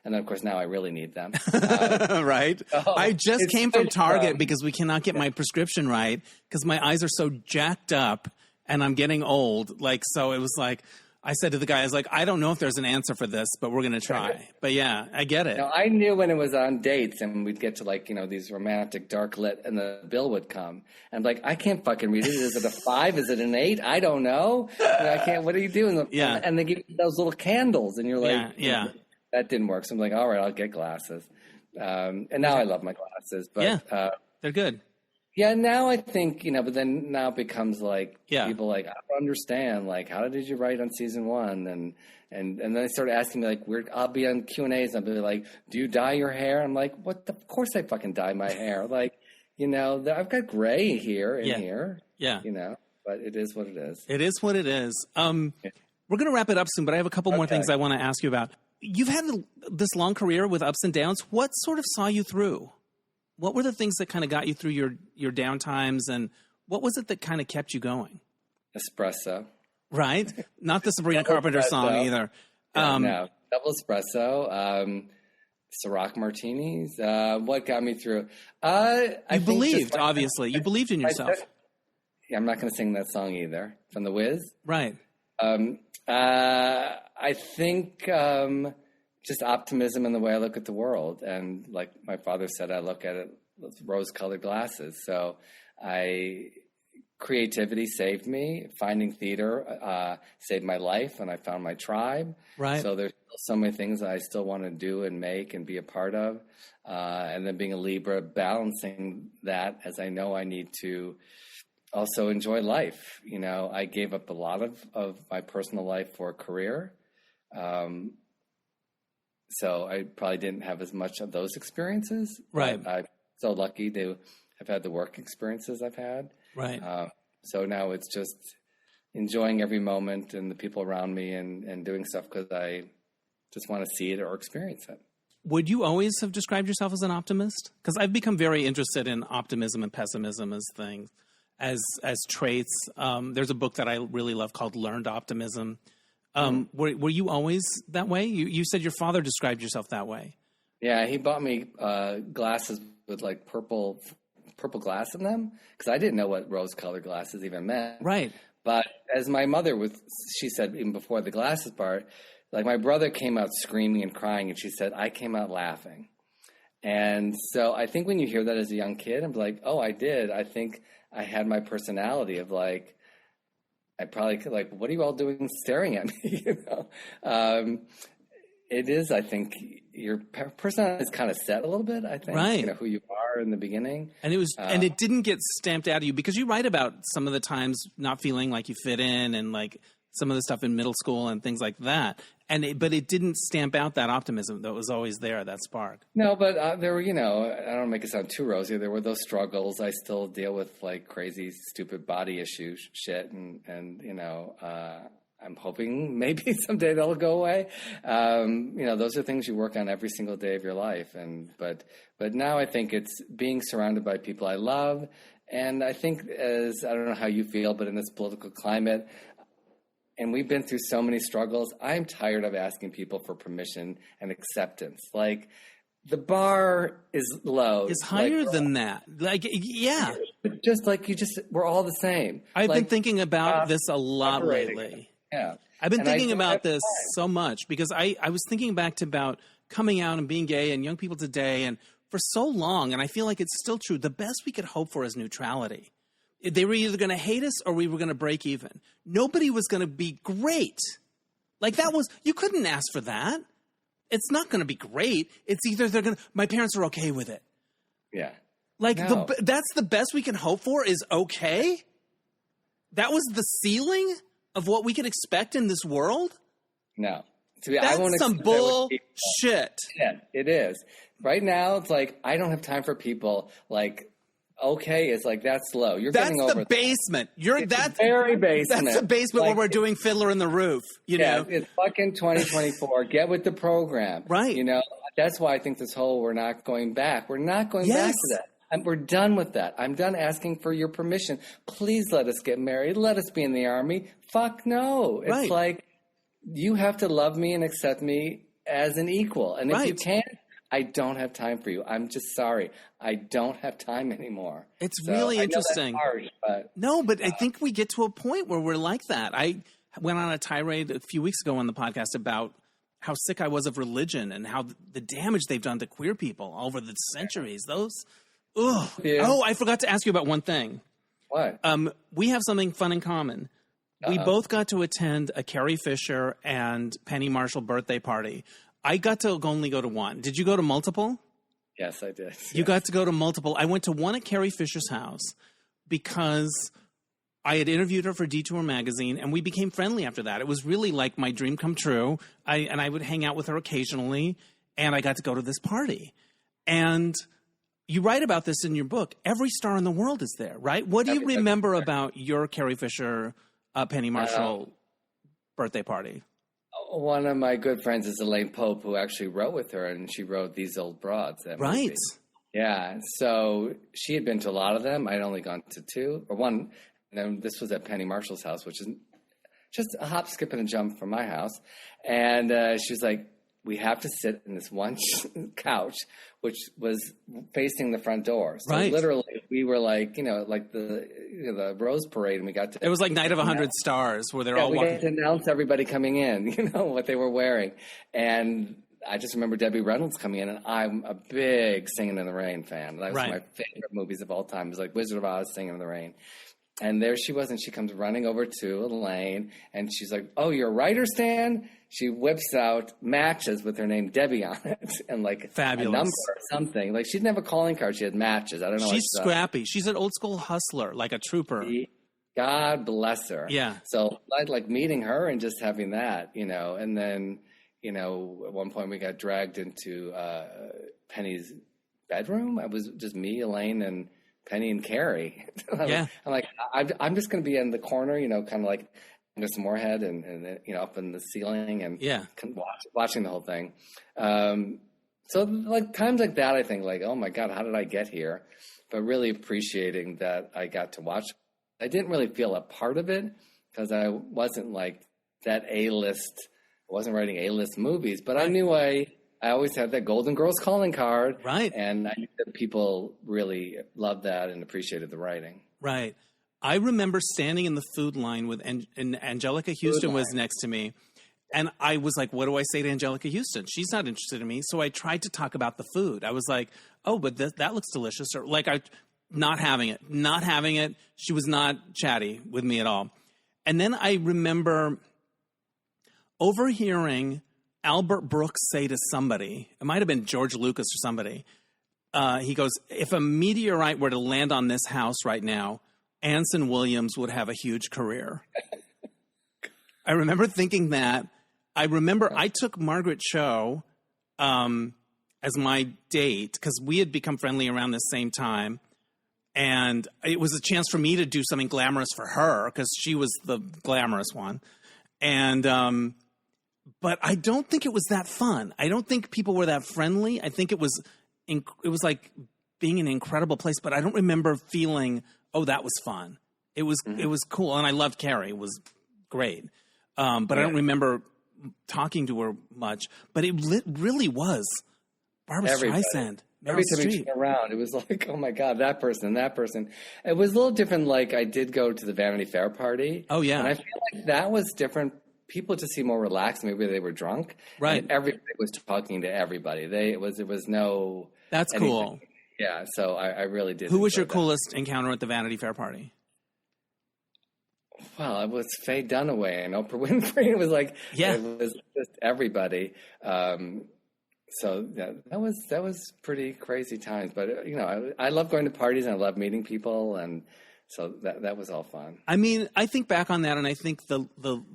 And then, of course, now I really need them. Right. I just came from Target because we cannot get my prescription right because my eyes are so jacked up and I'm getting old. Like, so it was like, I said to the guy, I was like, I don't know if there's an answer for this, but we're going to try. But yeah, I get it. Now, I knew when it was on dates and we'd get to like, these romantic dark lit and the bill would come. And I'm like, I can't fucking read it. Is it a 5? Is it an 8? I don't know. I can't, what are you doing? Yeah. And they give you those little candles and you're like, yeah. That didn't work. So I'm like, all right, I'll get glasses. And now I love my glasses. But they're good. Yeah, now I think, but then now it becomes like people like, I don't understand. Like, how did you write on season 1? And then they started asking me, like, I'll be on Q&As. And I'll be like, do you dye your hair? I'm like, of course I fucking dye my hair. Like, I've got gray here and here. Yeah. But it is what it is. It is what it is. We're going to wrap it up soon, but I have a couple more things I want to ask you about. You've had this long career with ups and downs. What sort of saw you through? What were the things that kind of got you through your down times, and what was it that kind of kept you going? Espresso. Right? Not the Sabrina Carpenter song either. No, double espresso, Ciroc martinis. What got me through? You believed, obviously. You believed in yourself. I'm not going to sing that song either. From The Wiz? Right. I think just optimism in the way I look at the world. And like my father said, I look at it with rose-colored glasses. So creativity saved me. Finding theater saved my life, and I found my tribe. Right. So there's so many things that I still want to do and make and be a part of. And then being a Libra, balancing that as I know I need to also enjoy life. I gave up a lot of my personal life for a career. So I probably didn't have as much of those experiences. Right. I'm so lucky to have had the work experiences I've had. Right. So now it's just enjoying every moment and the people around me and doing stuff because I just want to see it or experience it. Would you always have described yourself as an optimist? Because I've become very interested in optimism and pessimism as things. As traits. There's a book that I really love called Learned Optimism. Were you always that way? You said your father described yourself that way. Yeah, he bought me glasses with like purple glass in them because I didn't know what rose-colored glasses even meant. Right. But as my mother she said even before the glasses part, like my brother came out screaming and crying, and she said, I came out laughing. And so I think when you hear that as a young kid, I'm like, oh, I did. I think I had my personality of like, I probably could like, what are you all doing staring at me? It is, I think your personality is kind of set a little bit, I think, right. Who you are in the beginning. And it was, and it didn't get stamped out of you because you write about some of the times not feeling like you fit in and like some of the stuff in middle school and things like that. But it didn't stamp out that optimism that was always there, that spark. No, but there were, I don't make it sound too rosy. There were those struggles. I still deal with like crazy, stupid body issue shit. And I'm hoping maybe someday that'll go away. Those are things you work on every single day of your life. But now I think it's being surrounded by people I love. And I think I don't know how you feel, but in this political climate, and we've been through so many struggles, I'm tired of asking people for permission and acceptance. Like, the bar is low. It's higher than that. Like, yeah. Just like we're all the same. I've been thinking about this a lot lately. Yeah. I've been thinking about this so much because I was thinking back to about coming out and being gay and young people today, and for so long, and I feel like it's still true, the best we could hope for is neutrality. They were either going to hate us or we were going to break even. Nobody was going to be great. Like you couldn't ask for that. It's not going to be great. It's either my parents are okay with it. Yeah. Like that's the best we can hope for is okay. That was the ceiling of what we could expect in this world. No. That's some bullshit. Yeah, it is. Right now, it's like, I don't have time for people like, okay, it's like, that's low. That's the basement. That's very basement. That's the basement where we're doing Fiddler in the Roof. You know? It's fucking 2024. Get with the program. Right. You know, that's why I think this whole we're not going back. We're not going back to that. We're done with that. I'm done asking for your permission. Please let us get married. Let us be in the army. Fuck no. It's like, you have to love me and accept me as an equal. And if you can't, I don't have time for you. I'm just sorry. I don't have time anymore. It's really interesting. Harsh, but I think we get to a point where we're like that. I went on a tirade a few weeks ago on the podcast about how sick I was of religion and how the damage they've done to queer people over the centuries. I forgot to ask you about one thing. What? We have something fun in common. We both got to attend a Carrie Fisher and Penny Marshall birthday party. I got to only go to one. Did you go to multiple? Yes, I did. You got to go to multiple. I went to one at Carrie Fisher's house because I had interviewed her for Detour magazine, and we became friendly after that. It was really like my dream come true. I would hang out with her occasionally, and I got to go to this party. And you write about this in your book. Every star in the world is there, right? What do you remember about your Carrie Fisher, Penny Marshall birthday party? One of my good friends is Elaine Pope, who actually wrote with her, and she wrote These Old Broads. Right. Movie. Yeah. So she had been to a lot of them. I'd only gone to two or one. And then this was at Penny Marshall's house, which is just a hop, skip, and a jump from my house. And she was like, we have to sit in this one couch, which was facing the front door. So literally, we were like, like the Rose Parade, and we got to. It was like Night of 100 Stars, where they're all walking. We got to announce everybody coming in, what they were wearing, and I just remember Debbie Reynolds coming in, and I'm a big Singing in the Rain fan. That was one of my favorite movies of all time. It was like Wizard of Oz, Singing in the Rain. And there she was, and she comes running over to Elaine, and she's like, "Oh, you're a writer, Stan?" She whips out matches with her name Debbie on it, and like fabulous. A number or something. Like she didn't have a calling card; she had matches. I don't know. She's scrappy. She's an old school hustler, like a trooper. God bless her. Yeah. So I like meeting her and just having that, and then at one point we got dragged into Penny's bedroom. It was just me, Elaine, and Penny and Carrie. I'm like, I'm just going to be in the corner, kind of like under some Moorhead and up in the ceiling and watching the whole thing. So like times like that, I think like, oh my God, how did I get here? But really appreciating that I got to watch. I didn't really feel a part of it because I wasn't like that A-list. I wasn't writing A-list movies, but I knew I always had that Golden Girls calling card. Right. And I knew that people really loved that and appreciated the writing. Right. I remember standing in the food line with and Angelica Houston was next to me. And I was like, what do I say to Angelica Houston? She's not interested in me. So I tried to talk about the food. I was like, oh, but that looks delicious. Or like, not having it. She was not chatty with me at all. And then I remember overhearing Albert Brooks say to somebody, it might have been George Lucas or somebody, he goes, if a meteorite were to land on this house right now, Anson Williams would have a huge career. I remember thinking that. I remember I took Margaret Cho as my date because we had become friendly around the same time. And it was a chance for me to do something glamorous for her because she was the glamorous one. And but I don't think it was that fun. I don't think people were that friendly. I think it was like being in an incredible place, but I don't remember feeling, oh, that was fun. It was cool, and I loved Carrie. It was great, but I don't remember talking to her much. But it really was Barbara Streisand. Every time you turn around, it was like, oh my God, that person. It was a little different. Like I did go to the Vanity Fair party. Oh yeah. And I feel like that was different. People just seemed more relaxed. Maybe they were drunk. Right. And everybody was talking to everybody. It was no. That's anything. cool. Yeah. So I really did. Who was your coolest encounter at the Vanity Fair party? Well, it was Faye Dunaway and Oprah Winfrey. It was like, it was just everybody. So that was pretty crazy times. But, you know, I love going to parties and I love meeting people. And so that was all fun. I mean, I think back on that and I think the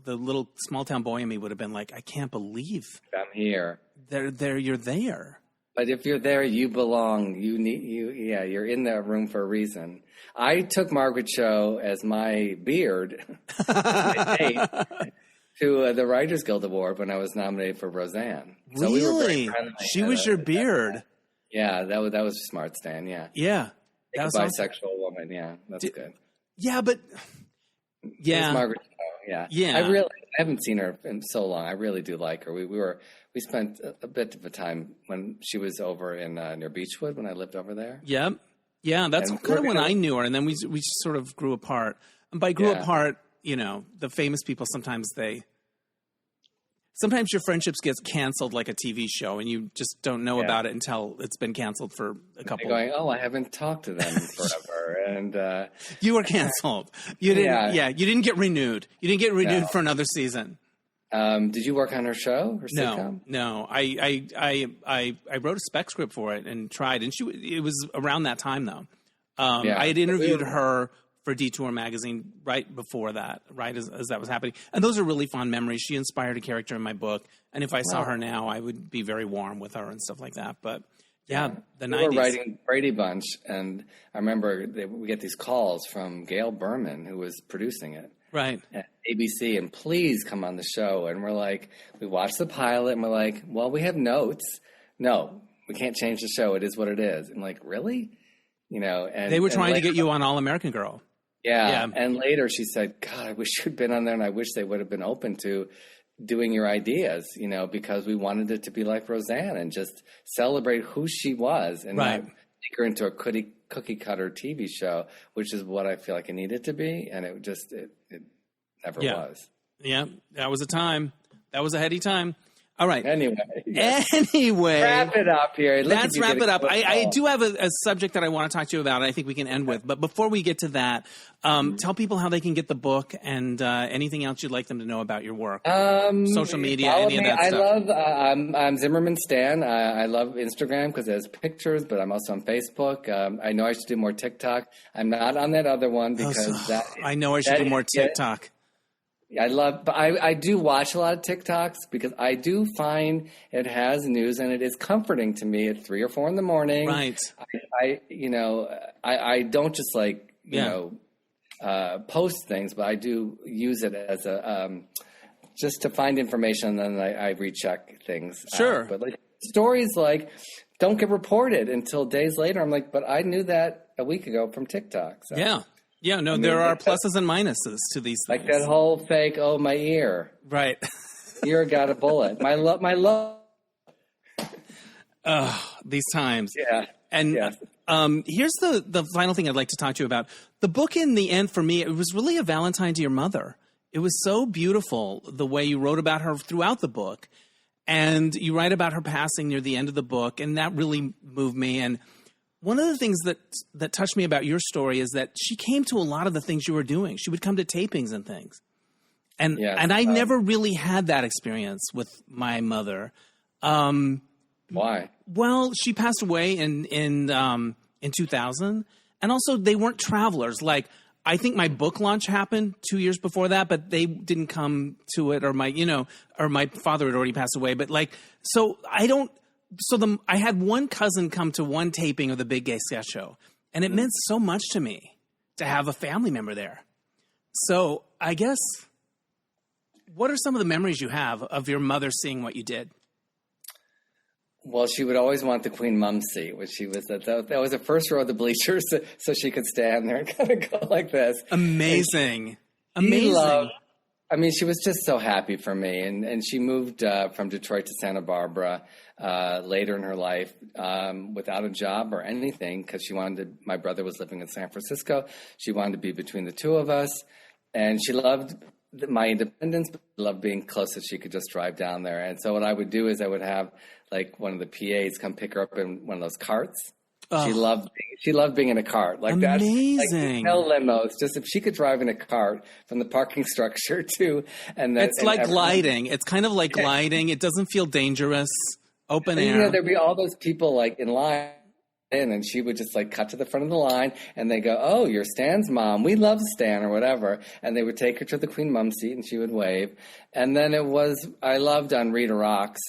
little small town boy in me would have been like, I can't believe I'm here. You're there. But if you're there, you belong. You're in that room for a reason. I took Margaret Cho as my beard to the Writers Guild Award when I was nominated for Roseanne. So really? We were very friendly. She was your beard. Yeah, that was smart, Stan. Yeah. Yeah. That was a bisexual woman. Yeah, that's good. Yeah, but yeah, Margaret Cho. Yeah. Yeah. I haven't seen her in so long. I really do like her. We spent a bit of a time when she was over in near Beechwood when I lived over there. Yep. Yeah, that's kind of when I knew her, and then we sort of grew apart. And by grew apart, you know, the famous people sometimes your friendships get canceled like a TV show, and you just don't know about it until it's been canceled for a couple. They're going, oh, I haven't talked to them forever, and you were canceled. You didn't. Yeah, you didn't get renewed. You didn't get renewed for another season. Did you work on her show? Her sitcom? No. I wrote a spec script for it and tried, and it was around that time though. I had interviewed her for Detour magazine right before that, right as that was happening, and those are really fond memories. She inspired a character in my book, and if I saw her now, I would be very warm with her and stuff like that. But the 90s. We were writing Brady Bunch, and I remember we get these calls from Gail Berman, who was producing it. Right. At ABC, and please come on the show. And we're like, we watched the pilot, and we're like, well, we have notes. No, we can't change the show. It is what it is. And like, really? You know, and they were trying to get you on All American Girl. Yeah. And later she said, God, I wish you'd been on there, and I wish they would have been open to doing your ideas, you know, because we wanted it to be like Roseanne and just celebrate who she was and not make her into a cookie cutter TV show, which is what I feel like it needed to be. And it just, it never was. Yeah. That was a time. That was a heady time. All right. Anyway. Wrap it up here. Let's wrap it up. I do have a subject that I want to talk to you about, and I think we can end with. But before we get to that, tell people how they can get the book and anything else you'd like them to know about your work. Social media, any of that stuff. I'm Zimmerman Stan. I love Instagram because it has pictures, but I'm also on Facebook. I know I should do more TikTok. I'm not on that other one because I know I should do more TikTok. But I do watch a lot of TikToks because I do find it has news and it is comforting to me at 3 or 4 in the morning. Right. I don't just post things, but I do use it as just to find information, and then I recheck things. Sure. But like stories don't get reported until days later. I'm like, but I knew that a week ago from TikTok. So. Yeah. Yeah, no, there are pluses and minuses to these things. Like that whole fake, my ear. Right. Ear got a bullet. My love. These times. Yeah. And here's the final thing I'd like to talk to you about. The book, in the end, for me, it was really a Valentine to your mother. It was so beautiful, the way you wrote about her throughout the book. And you write about her passing near the end of the book, and that really moved me. And one of the things that touched me about your story is that she came to a lot of the things you were doing. She would come to tapings and things. And I never really had that experience with my mother. Why? Well, she passed away in 2000. And also they weren't travelers. Like, I think my book launch happened 2 years before that, but they didn't come to it, or my father had already passed away. But I had one cousin come to one taping of the Big Gay Sketch Show, and it meant so much to me to have a family member there. So I guess, what are some of the memories you have of your mother seeing what you did? Well, she would always want the Queen Mum seat, which she was that was the first row of the bleachers, so she could stand there and kind of go like this. Amazing. I mean, she was just so happy for me. And she moved from Detroit to Santa Barbara later in her life without a job or anything because my brother was living in San Francisco. She wanted to be between the two of us. And she loved my independence, but loved being close so she could just drive down there. And so what I would do is I would have like one of the PAs come pick her up in one of those carts. Oh. She loved being in a cart. Like amazing. That's like no limos. Just if she could drive in a cart from the parking structure to it's like gliding. It's kind of like gliding. It doesn't feel dangerous. Open air. You know, there'd be all those people like in line. And she would just like cut to the front of the line and they go, "Oh, you're Stan's mom. We love Stan," or whatever. And they would take her to the Queen Mum seat and she would wave. And then I loved on Rita Rocks,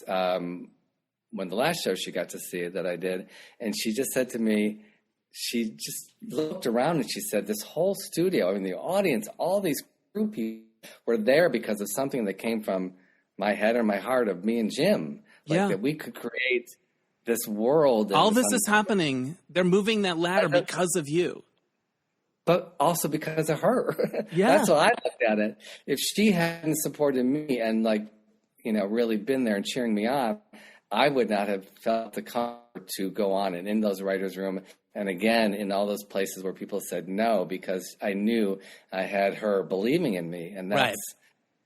when the last show she got to see it that I did. And she just said to me, she just looked around and she said, this whole studio, I mean, the audience, all these crew people were there because of something that came from my head or my heart of me and Jim. That we could create this world. All this is happening. They're moving that ladder because of you. But also because of her. Yeah. That's what I looked at it. If she hadn't supported me and really been there and cheering me on, I would not have felt the comfort to go on and in those writers' room. And again, in all those places where people said no, because I knew I had her believing in me. And that's,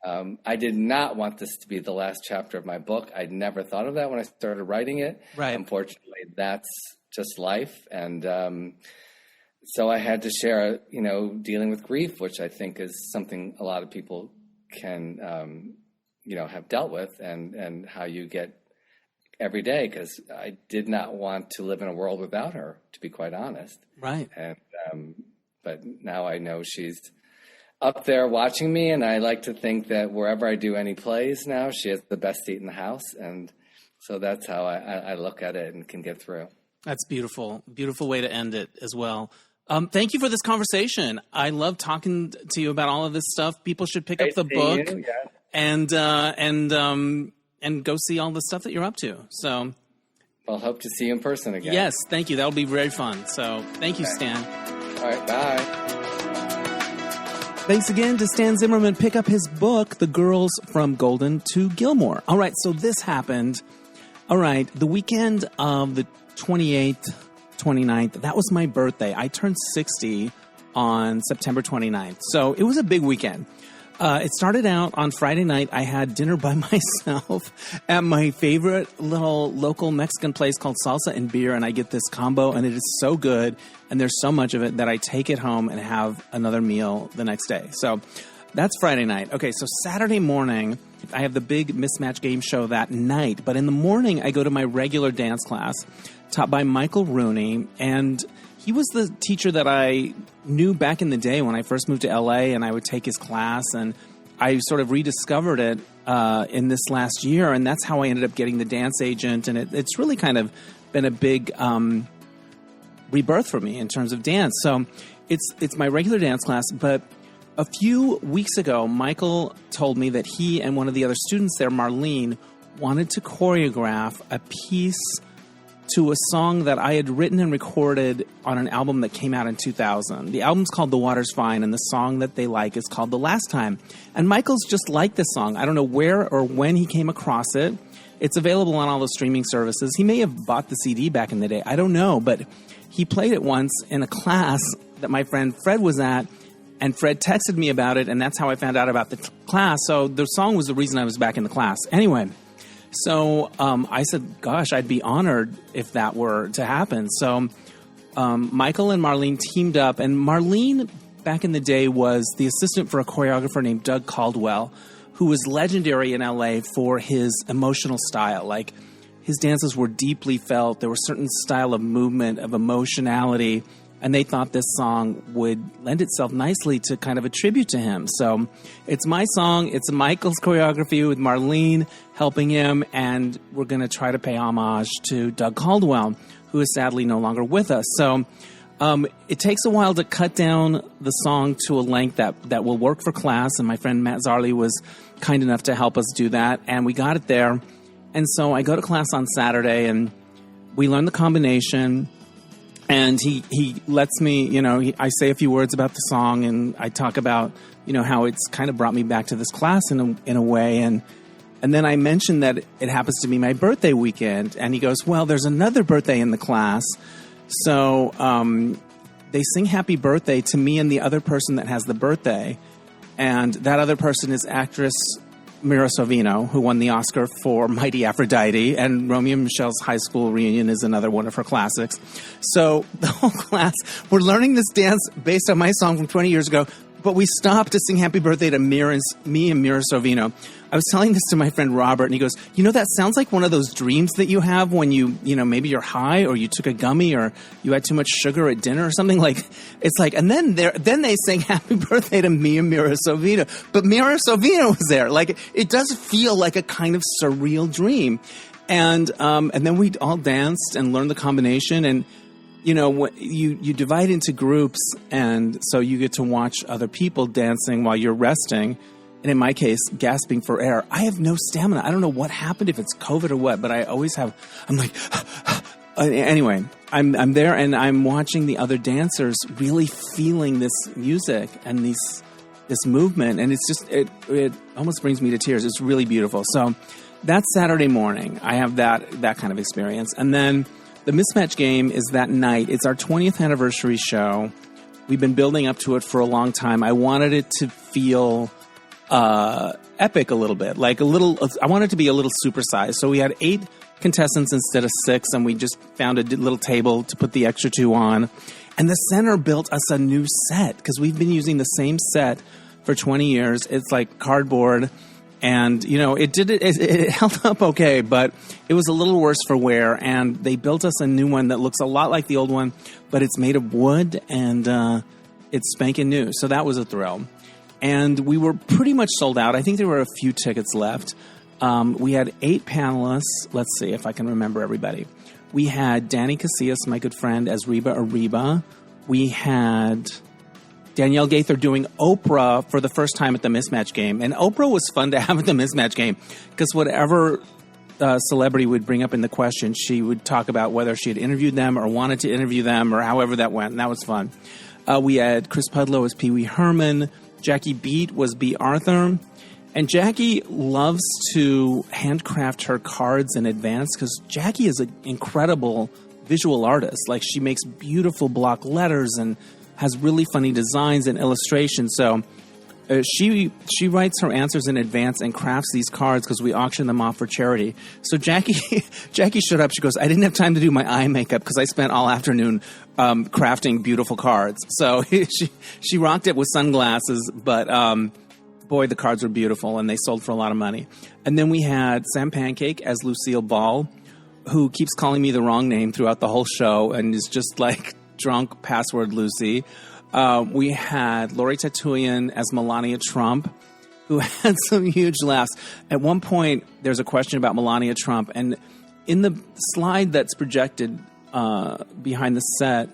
I did not want this to be the last chapter of my book. I'd never thought of that when I started writing it. Right. Unfortunately, that's just life. And so I had to share, dealing with grief, which I think is something a lot of people can, have dealt with and how you get every day, because I did not want to live in a world without her, to be quite honest. Right. And but now I know she's up there watching me, and I like to think that wherever I do any plays now, she has the best seat in the house, and so that's how I look at it and can get through. That's beautiful. Beautiful way to end it as well. Thank you for this conversation. I love talking to you about all of this stuff. People should pick up the book and go see all the stuff that you're up to. So I'll hope to see you in person again. Yes, thank you. That'll be very fun. So thank you, Stan. All right, bye. Thanks again to Stan Zimmerman. Pick up his book, The Girls from Golden to Gilmore. All right, so this happened. All right, the weekend of the 28th, 29th, that was my birthday. I turned 60 on September 29th. So it was a big weekend. It started out on Friday night. I had dinner by myself at my favorite little local Mexican place called Salsa and Beer, and I get this combo, and it is so good, and there's so much of it that I take it home and have another meal the next day. So that's Friday night. Okay, so Saturday morning, I have the big mismatch game show that night, but in the morning, I go to my regular dance class taught by Michael Rooney, and he was the teacher that I knew back in the day when I first moved to LA, and I would take his class, and I sort of rediscovered it in this last year, and that's how I ended up getting the dance agent, and it's really kind of been a big rebirth for me in terms of dance. So it's my regular dance class, but a few weeks ago, Michael told me that he and one of the other students there, Marlene, wanted to choreograph a piece to a song that I had written and recorded on an album that came out in 2000. The album's called The Water's Fine, and the song that they like is called The Last Time. And Michael's just liked this song. I don't know where or when he came across it. It's available on all the streaming services. He may have bought the CD back in the day. I don't know, but he played it once in a class that my friend Fred was at, and Fred texted me about it, and that's how I found out about the class. So the song was the reason I was back in the class. Anyway, so I said, gosh, I'd be honored if that were to happen. So Michael and Marlene teamed up, and Marlene back in the day was the assistant for a choreographer named Doug Caldwell, who was legendary in LA for his emotional style. Like, his dances were deeply felt. There was a certain style of movement, of emotionality, and they thought this song would lend itself nicely to kind of a tribute to him. So it's my song. It's Michael's choreography with Marlene helping him, and we're going to try to pay homage to Doug Caldwell, who is sadly no longer with us. So it takes a while to cut down the song to a length that will work for class, and my friend Matt Zarley was kind enough to help us do that, and we got it there. And so I go to class on Saturday, and we learn the combination. And he lets me, I say a few words about the song, and I talk about, how it's kind of brought me back to this class in a way. And then I mentioned that it happens to be my birthday weekend. And he goes, well, there's another birthday in the class. So they sing happy birthday to me and the other person that has the birthday. And that other person is actress Mira Sorvino, who won the Oscar for Mighty Aphrodite, and Romeo and Michelle's High School Reunion is another one of her classics. So the whole class, we're learning this dance based on my song from 20 years ago, but we stopped to sing happy birthday to me and Mira Sorvino. I was telling this to my friend Robert, and he goes, that sounds like one of those dreams that you have when maybe you're high, or you took a gummy, or you had too much sugar at dinner or something. Like, it's like, and then they sang happy birthday to me and Mira Sorvino. But Mira Sorvino was there. Like, it does feel like a kind of surreal dream. And then we all danced and learned the combination, and you divide into groups, and so you get to watch other people dancing while you're resting. And in my case, gasping for air. I have no stamina. I don't know what happened, if it's COVID or what, but I always have, I'm like, anyway, I'm there and I'm watching the other dancers really feeling this music and this movement. And it's just, it almost brings me to tears. It's really beautiful. So that's Saturday morning. I have that kind of experience. And then the Mismatch Game is that night. It's our 20th anniversary show. We've been building up to it for a long time. I wanted it to feel epic a little bit, I wanted it to be a little supersized. So we had 8 contestants instead of 6, and we just found a little table to put the extra 2 on. And the center built us a new set, because we've been using the same set for 20 years. It's like cardboard, and it held up okay, but it was a little worse for wear. And they built us a new one that looks a lot like the old one, but it's made of wood, and it's spanking new. So that was a thrill. And we were pretty much sold out. I think there were a few tickets left. We had 8 panelists. Let's see if I can remember everybody. We had Danny Casillas, my good friend, as Reba Arriba. We had Danielle Gaither doing Oprah for the first time at the Mismatch Game. And Oprah was fun to have at the Mismatch Game, because whatever celebrity would bring up in the question, she would talk about whether she had interviewed them or wanted to interview them, or however that went. And that was fun. We had Chris Pudlow as Pee Wee Herman. Jackie Beat was B. Arthur. And Jackie loves to handcraft her cards in advance, because Jackie is an incredible visual artist. Like, she makes beautiful block letters and has really funny designs and illustrations. So she writes her answers in advance and crafts these cards, because we auction them off for charity. So Jackie showed up. She goes, I didn't have time to do my eye makeup because I spent all afternoon crafting beautiful cards. So she rocked it with sunglasses, but boy, the cards were beautiful, and they sold for a lot of money. And then we had Sam Pancake as Lucille Ball, who keeps calling me the wrong name throughout the whole show and is just like drunk password Lucy. We had Lori Tatuian as Melania Trump, who had some huge laughs. At one point, there's a question about Melania Trump, and in the slide that's projected behind the set,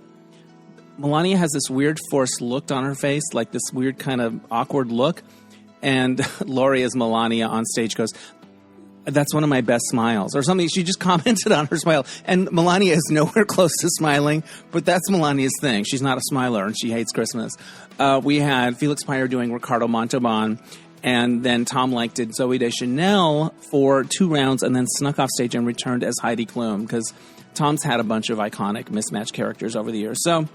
Melania has this weird forced look on her face, like this weird kind of awkward look. And Lori as Melania on stage goes, that's one of my best smiles, or something. She just commented on her smile. And Melania is nowhere close to smiling, but that's Melania's thing. She's not a smiler, and she hates Christmas. We had Felix Pire doing Ricardo Montalban, and then Tom Lenk did Zooey Deschanel for 2 rounds, and then snuck off stage and returned as Heidi Klum, because Tom's had a bunch of iconic Mismatch characters over the years. So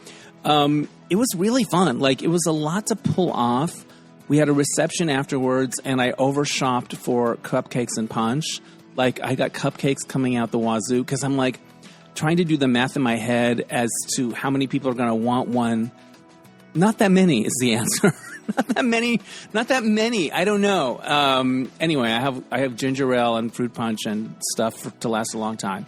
it was really fun. Like, it was a lot to pull off. We had a reception afterwards, and I overshopped for cupcakes and punch. Like, I got cupcakes coming out the wazoo, because I'm like trying to do the math in my head as to how many people are going to want one. Not that many is the answer. Not that many. I don't know. Anyway, I have ginger ale and fruit punch and stuff to last a long time.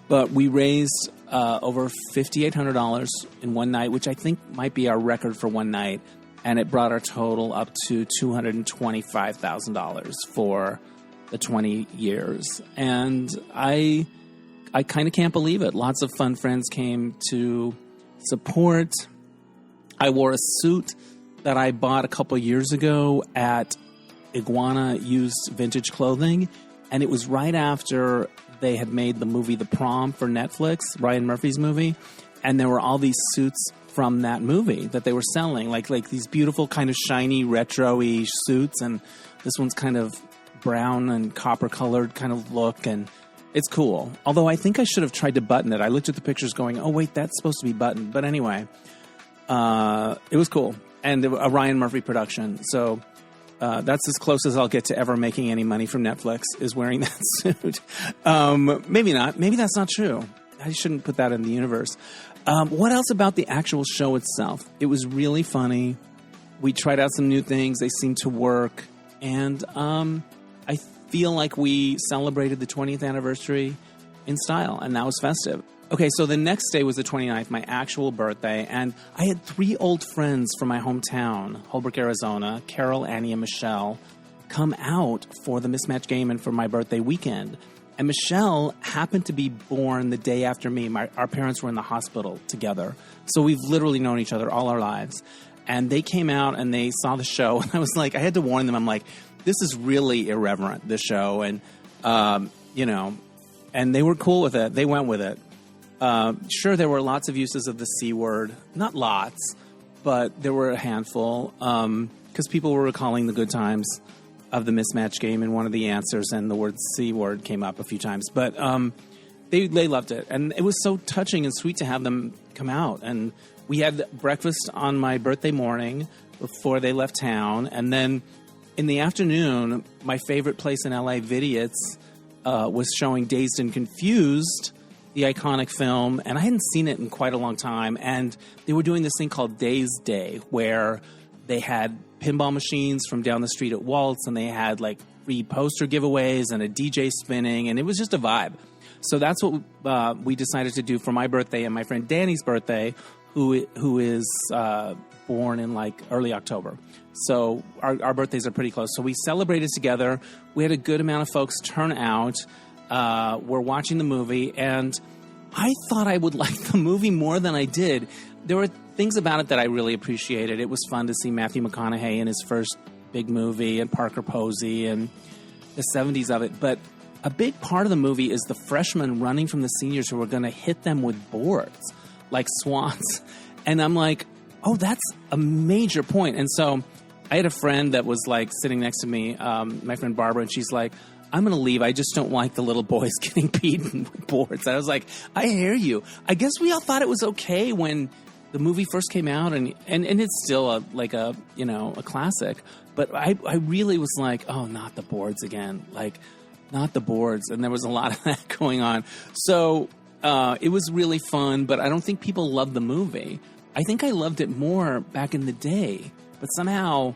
But we raised over $5,800 in one night, which I think might be our record for one night. And it brought our total up to $225,000 for the 20 years. And I kind of can't believe it. Lots of fun friends came to support. I wore a suit that I bought a couple years ago at Iguana Used Vintage Clothing. And it was right after they had made the movie The Prom for Netflix, Ryan Murphy's movie, and there were all these suits from that movie that they were selling, like these beautiful kind of shiny retro-y suits, and this one's kind of brown and copper-colored kind of look, and it's cool. Although I think I should have tried to button it. I looked at the pictures going, oh, wait, that's supposed to be buttoned. But anyway, it was cool. And a Ryan Murphy production. So that's as close as I'll get to ever making any money from Netflix, is wearing that suit. Maybe not. Maybe that's not true. I shouldn't put that in the universe. What else about the actual show itself? It was really funny. We tried out some new things. They seemed to work. And I feel like we celebrated the 20th anniversary in style, and that was festive. Okay, so the next day was the 29th, my actual birthday, and I had 3 old friends from my hometown, Holbrook, Arizona, Carol, Annie, and Michelle, come out for the mismatch game and for my birthday weekend. And Michelle happened to be born the day after me. Our parents were in the hospital together. So we've literally known each other all our lives. And they came out and they saw the show. And I was like, I had to warn them. I'm like, this is really irreverent, this show. And, and they were cool with it. They went with it. Sure, there were lots of uses of the C word. Not lots, but there were a handful. Because people were recalling the good times of the mismatch game, and one of the answers and the word C word came up a few times. But they loved it. And it was so touching and sweet to have them come out. And we had breakfast on my birthday morning before they left town. And then in the afternoon, my favorite place in LA, Vidiot's, was showing Dazed and Confused, the iconic film. And I hadn't seen it in quite a long time. And they were doing this thing called Dazed Day, where they had pinball machines from down the street at Waltz, and they had like free poster giveaways and a DJ spinning, and it was just a vibe. So that's what we decided to do for my birthday and my friend Danny's birthday, who is born in like early October. So our birthdays are pretty close. So we celebrated together. We had a good amount of folks turn out. We're watching the movie, and I thought I would like the movie more than I did. There were things about it that I really appreciated. It was fun to see Matthew McConaughey in his first big movie, and Parker Posey, and the 70s of it. But a big part of the movie is the freshmen running from the seniors who are going to hit them with boards like swans. And I'm like, oh, that's a major point. And so I had a friend that was like sitting next to me, my friend Barbara, and she's like, I'm going to leave. I just don't like the little boys getting beaten with boards. And I was like, I hear you. I guess we all thought it was okay when the movie first came out, and it's still a classic. But I really was like, oh, not the boards again. Like, not the boards. And there was a lot of that going on. So it was really fun, but I don't think people loved the movie. I think I loved it more back in the day. But somehow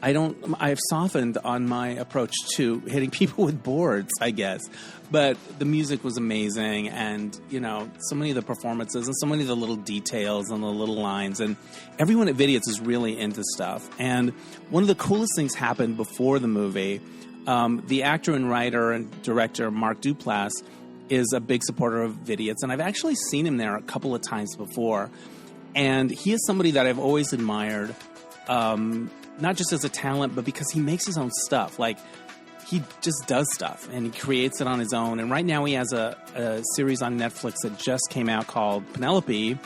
I've softened on my approach to hitting people with boards, I guess. But the music was amazing, and, so many of the performances and so many of the little details and the little lines, and everyone at Vidiot's is really into stuff. And one of the coolest things happened before the movie. The actor and writer and director, Mark Duplass, is a big supporter of Vidiot's, and I've actually seen him there a couple of times before. And he is somebody that I've always admired, not just as a talent, but because he makes his own stuff. Like, he just does stuff, and he creates it on his own. And right now he has a series on Netflix that just came out called Penelope,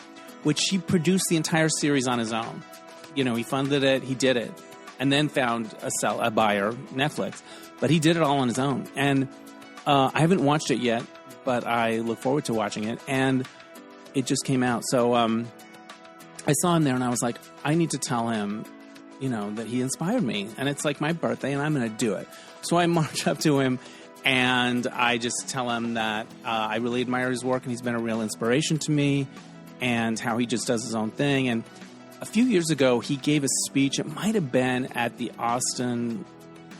which he produced the entire series on his own. He funded it, he did it, and then found a buyer, Netflix. But he did it all on his own. And I haven't watched it yet, but I look forward to watching it. And it just came out. So I saw him there, and I was like, I need to tell him, that he inspired me. And it's like my birthday, and I'm going to do it. So I march up to him, and I just tell him that I really admire his work, and he's been a real inspiration to me, and how he just does his own thing. And a few years ago, he gave a speech. It might have been at the Austin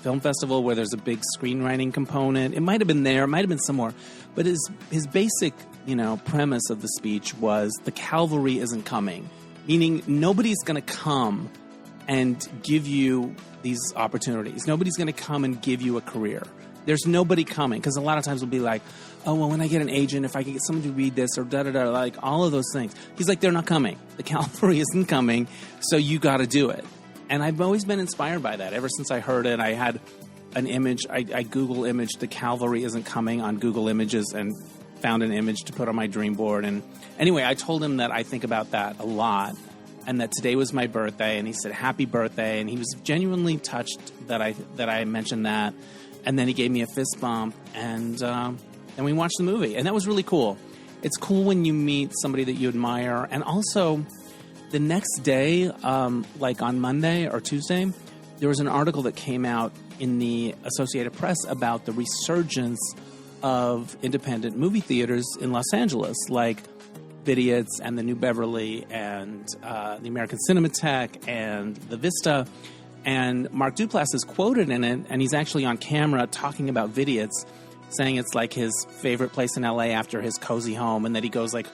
Film Festival, where there's a big screenwriting component. It might have been there. It might have been somewhere. But his basic, premise of the speech was the cavalry isn't coming, meaning nobody's going to come and give you these opportunities. Nobody's going to come and give you a career. There's nobody coming, because a lot of times we'll be like, oh, well, when I get an agent, if I can get someone to read this, or da-da-da, like all of those things. He's like, they're not coming. The cavalry isn't coming, so you got to do it. And I've always been inspired by that ever since I heard it. I had an image. I Google imaged "The Cavalry Isn't Coming" on Google Images and found an image to put on my dream board. And anyway, I told him that I think about that a lot, and that today was my birthday. And he said, "Happy birthday!" And he was genuinely touched that I mentioned that. And then he gave me a fist bump, and then we watched the movie, and that was really cool. It's cool when you meet somebody that you admire, and also the next day, like on Monday or Tuesday, there was an article that came out in the Associated Press about the resurgence of independent movie theaters in Los Angeles, like Vidiot's and the New Beverly and the American Cinematheque and the Vista. And Mark Duplass is quoted in it, and he's actually on camera talking about Vidiot's, saying it's like his favorite place in LA after his cozy home, and that he goes like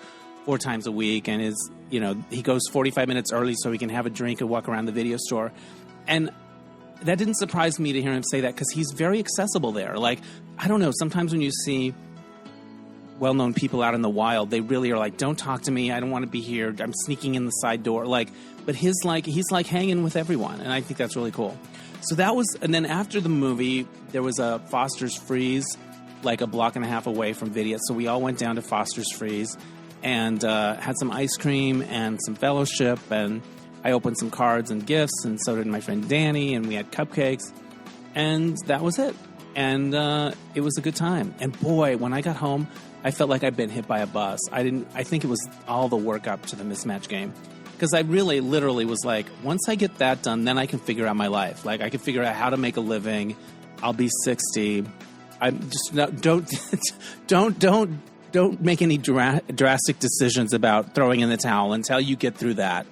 4 times a week, and he goes 45 minutes early so he can have a drink and walk around the video store. And that didn't surprise me to hear him say that, because he's very accessible there. Like, I don't know, sometimes when you see well-known people out in the wild, they really are like, don't talk to me, I don't want to be here, I'm sneaking in the side door. But he's like hanging with everyone, and I think that's really cool. So that was, and then after the movie, there was a Foster's Freeze, like a block and a half away from Vidiot. So we all went down to Foster's Freeze and had some ice cream and some fellowship, and I opened some cards and gifts, and so did my friend Danny, and we had cupcakes, and that was it. And it was a good time. And boy, when I got home, I felt like I'd been hit by a bus. I think it was all the work up to the mismatch game. Because I really, literally was like, once I get that done, then I can figure out my life. Like, I can figure out how to make a living. I'll be 60. I'm just don't make any drastic decisions about throwing in the towel until you get through that,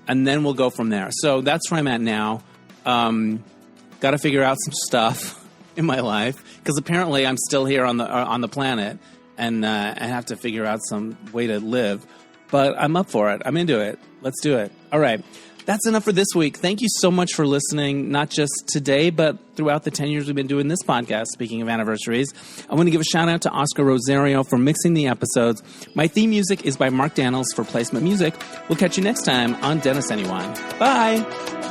and then we'll go from there. So that's where I'm at now. Got to figure out some stuff in my life, because apparently I'm still here on the planet, and I have to figure out some way to live. But I'm up for it. I'm into it. Let's do it. All right. That's enough for this week. Thank you so much for listening, not just today, but throughout the 10 years we've been doing this podcast. Speaking of anniversaries, I want to give a shout out to Oscar Rosario for mixing the episodes. My theme music is by Mark Daniels for Placement Music. We'll catch you next time on Dennis Anyone. Bye.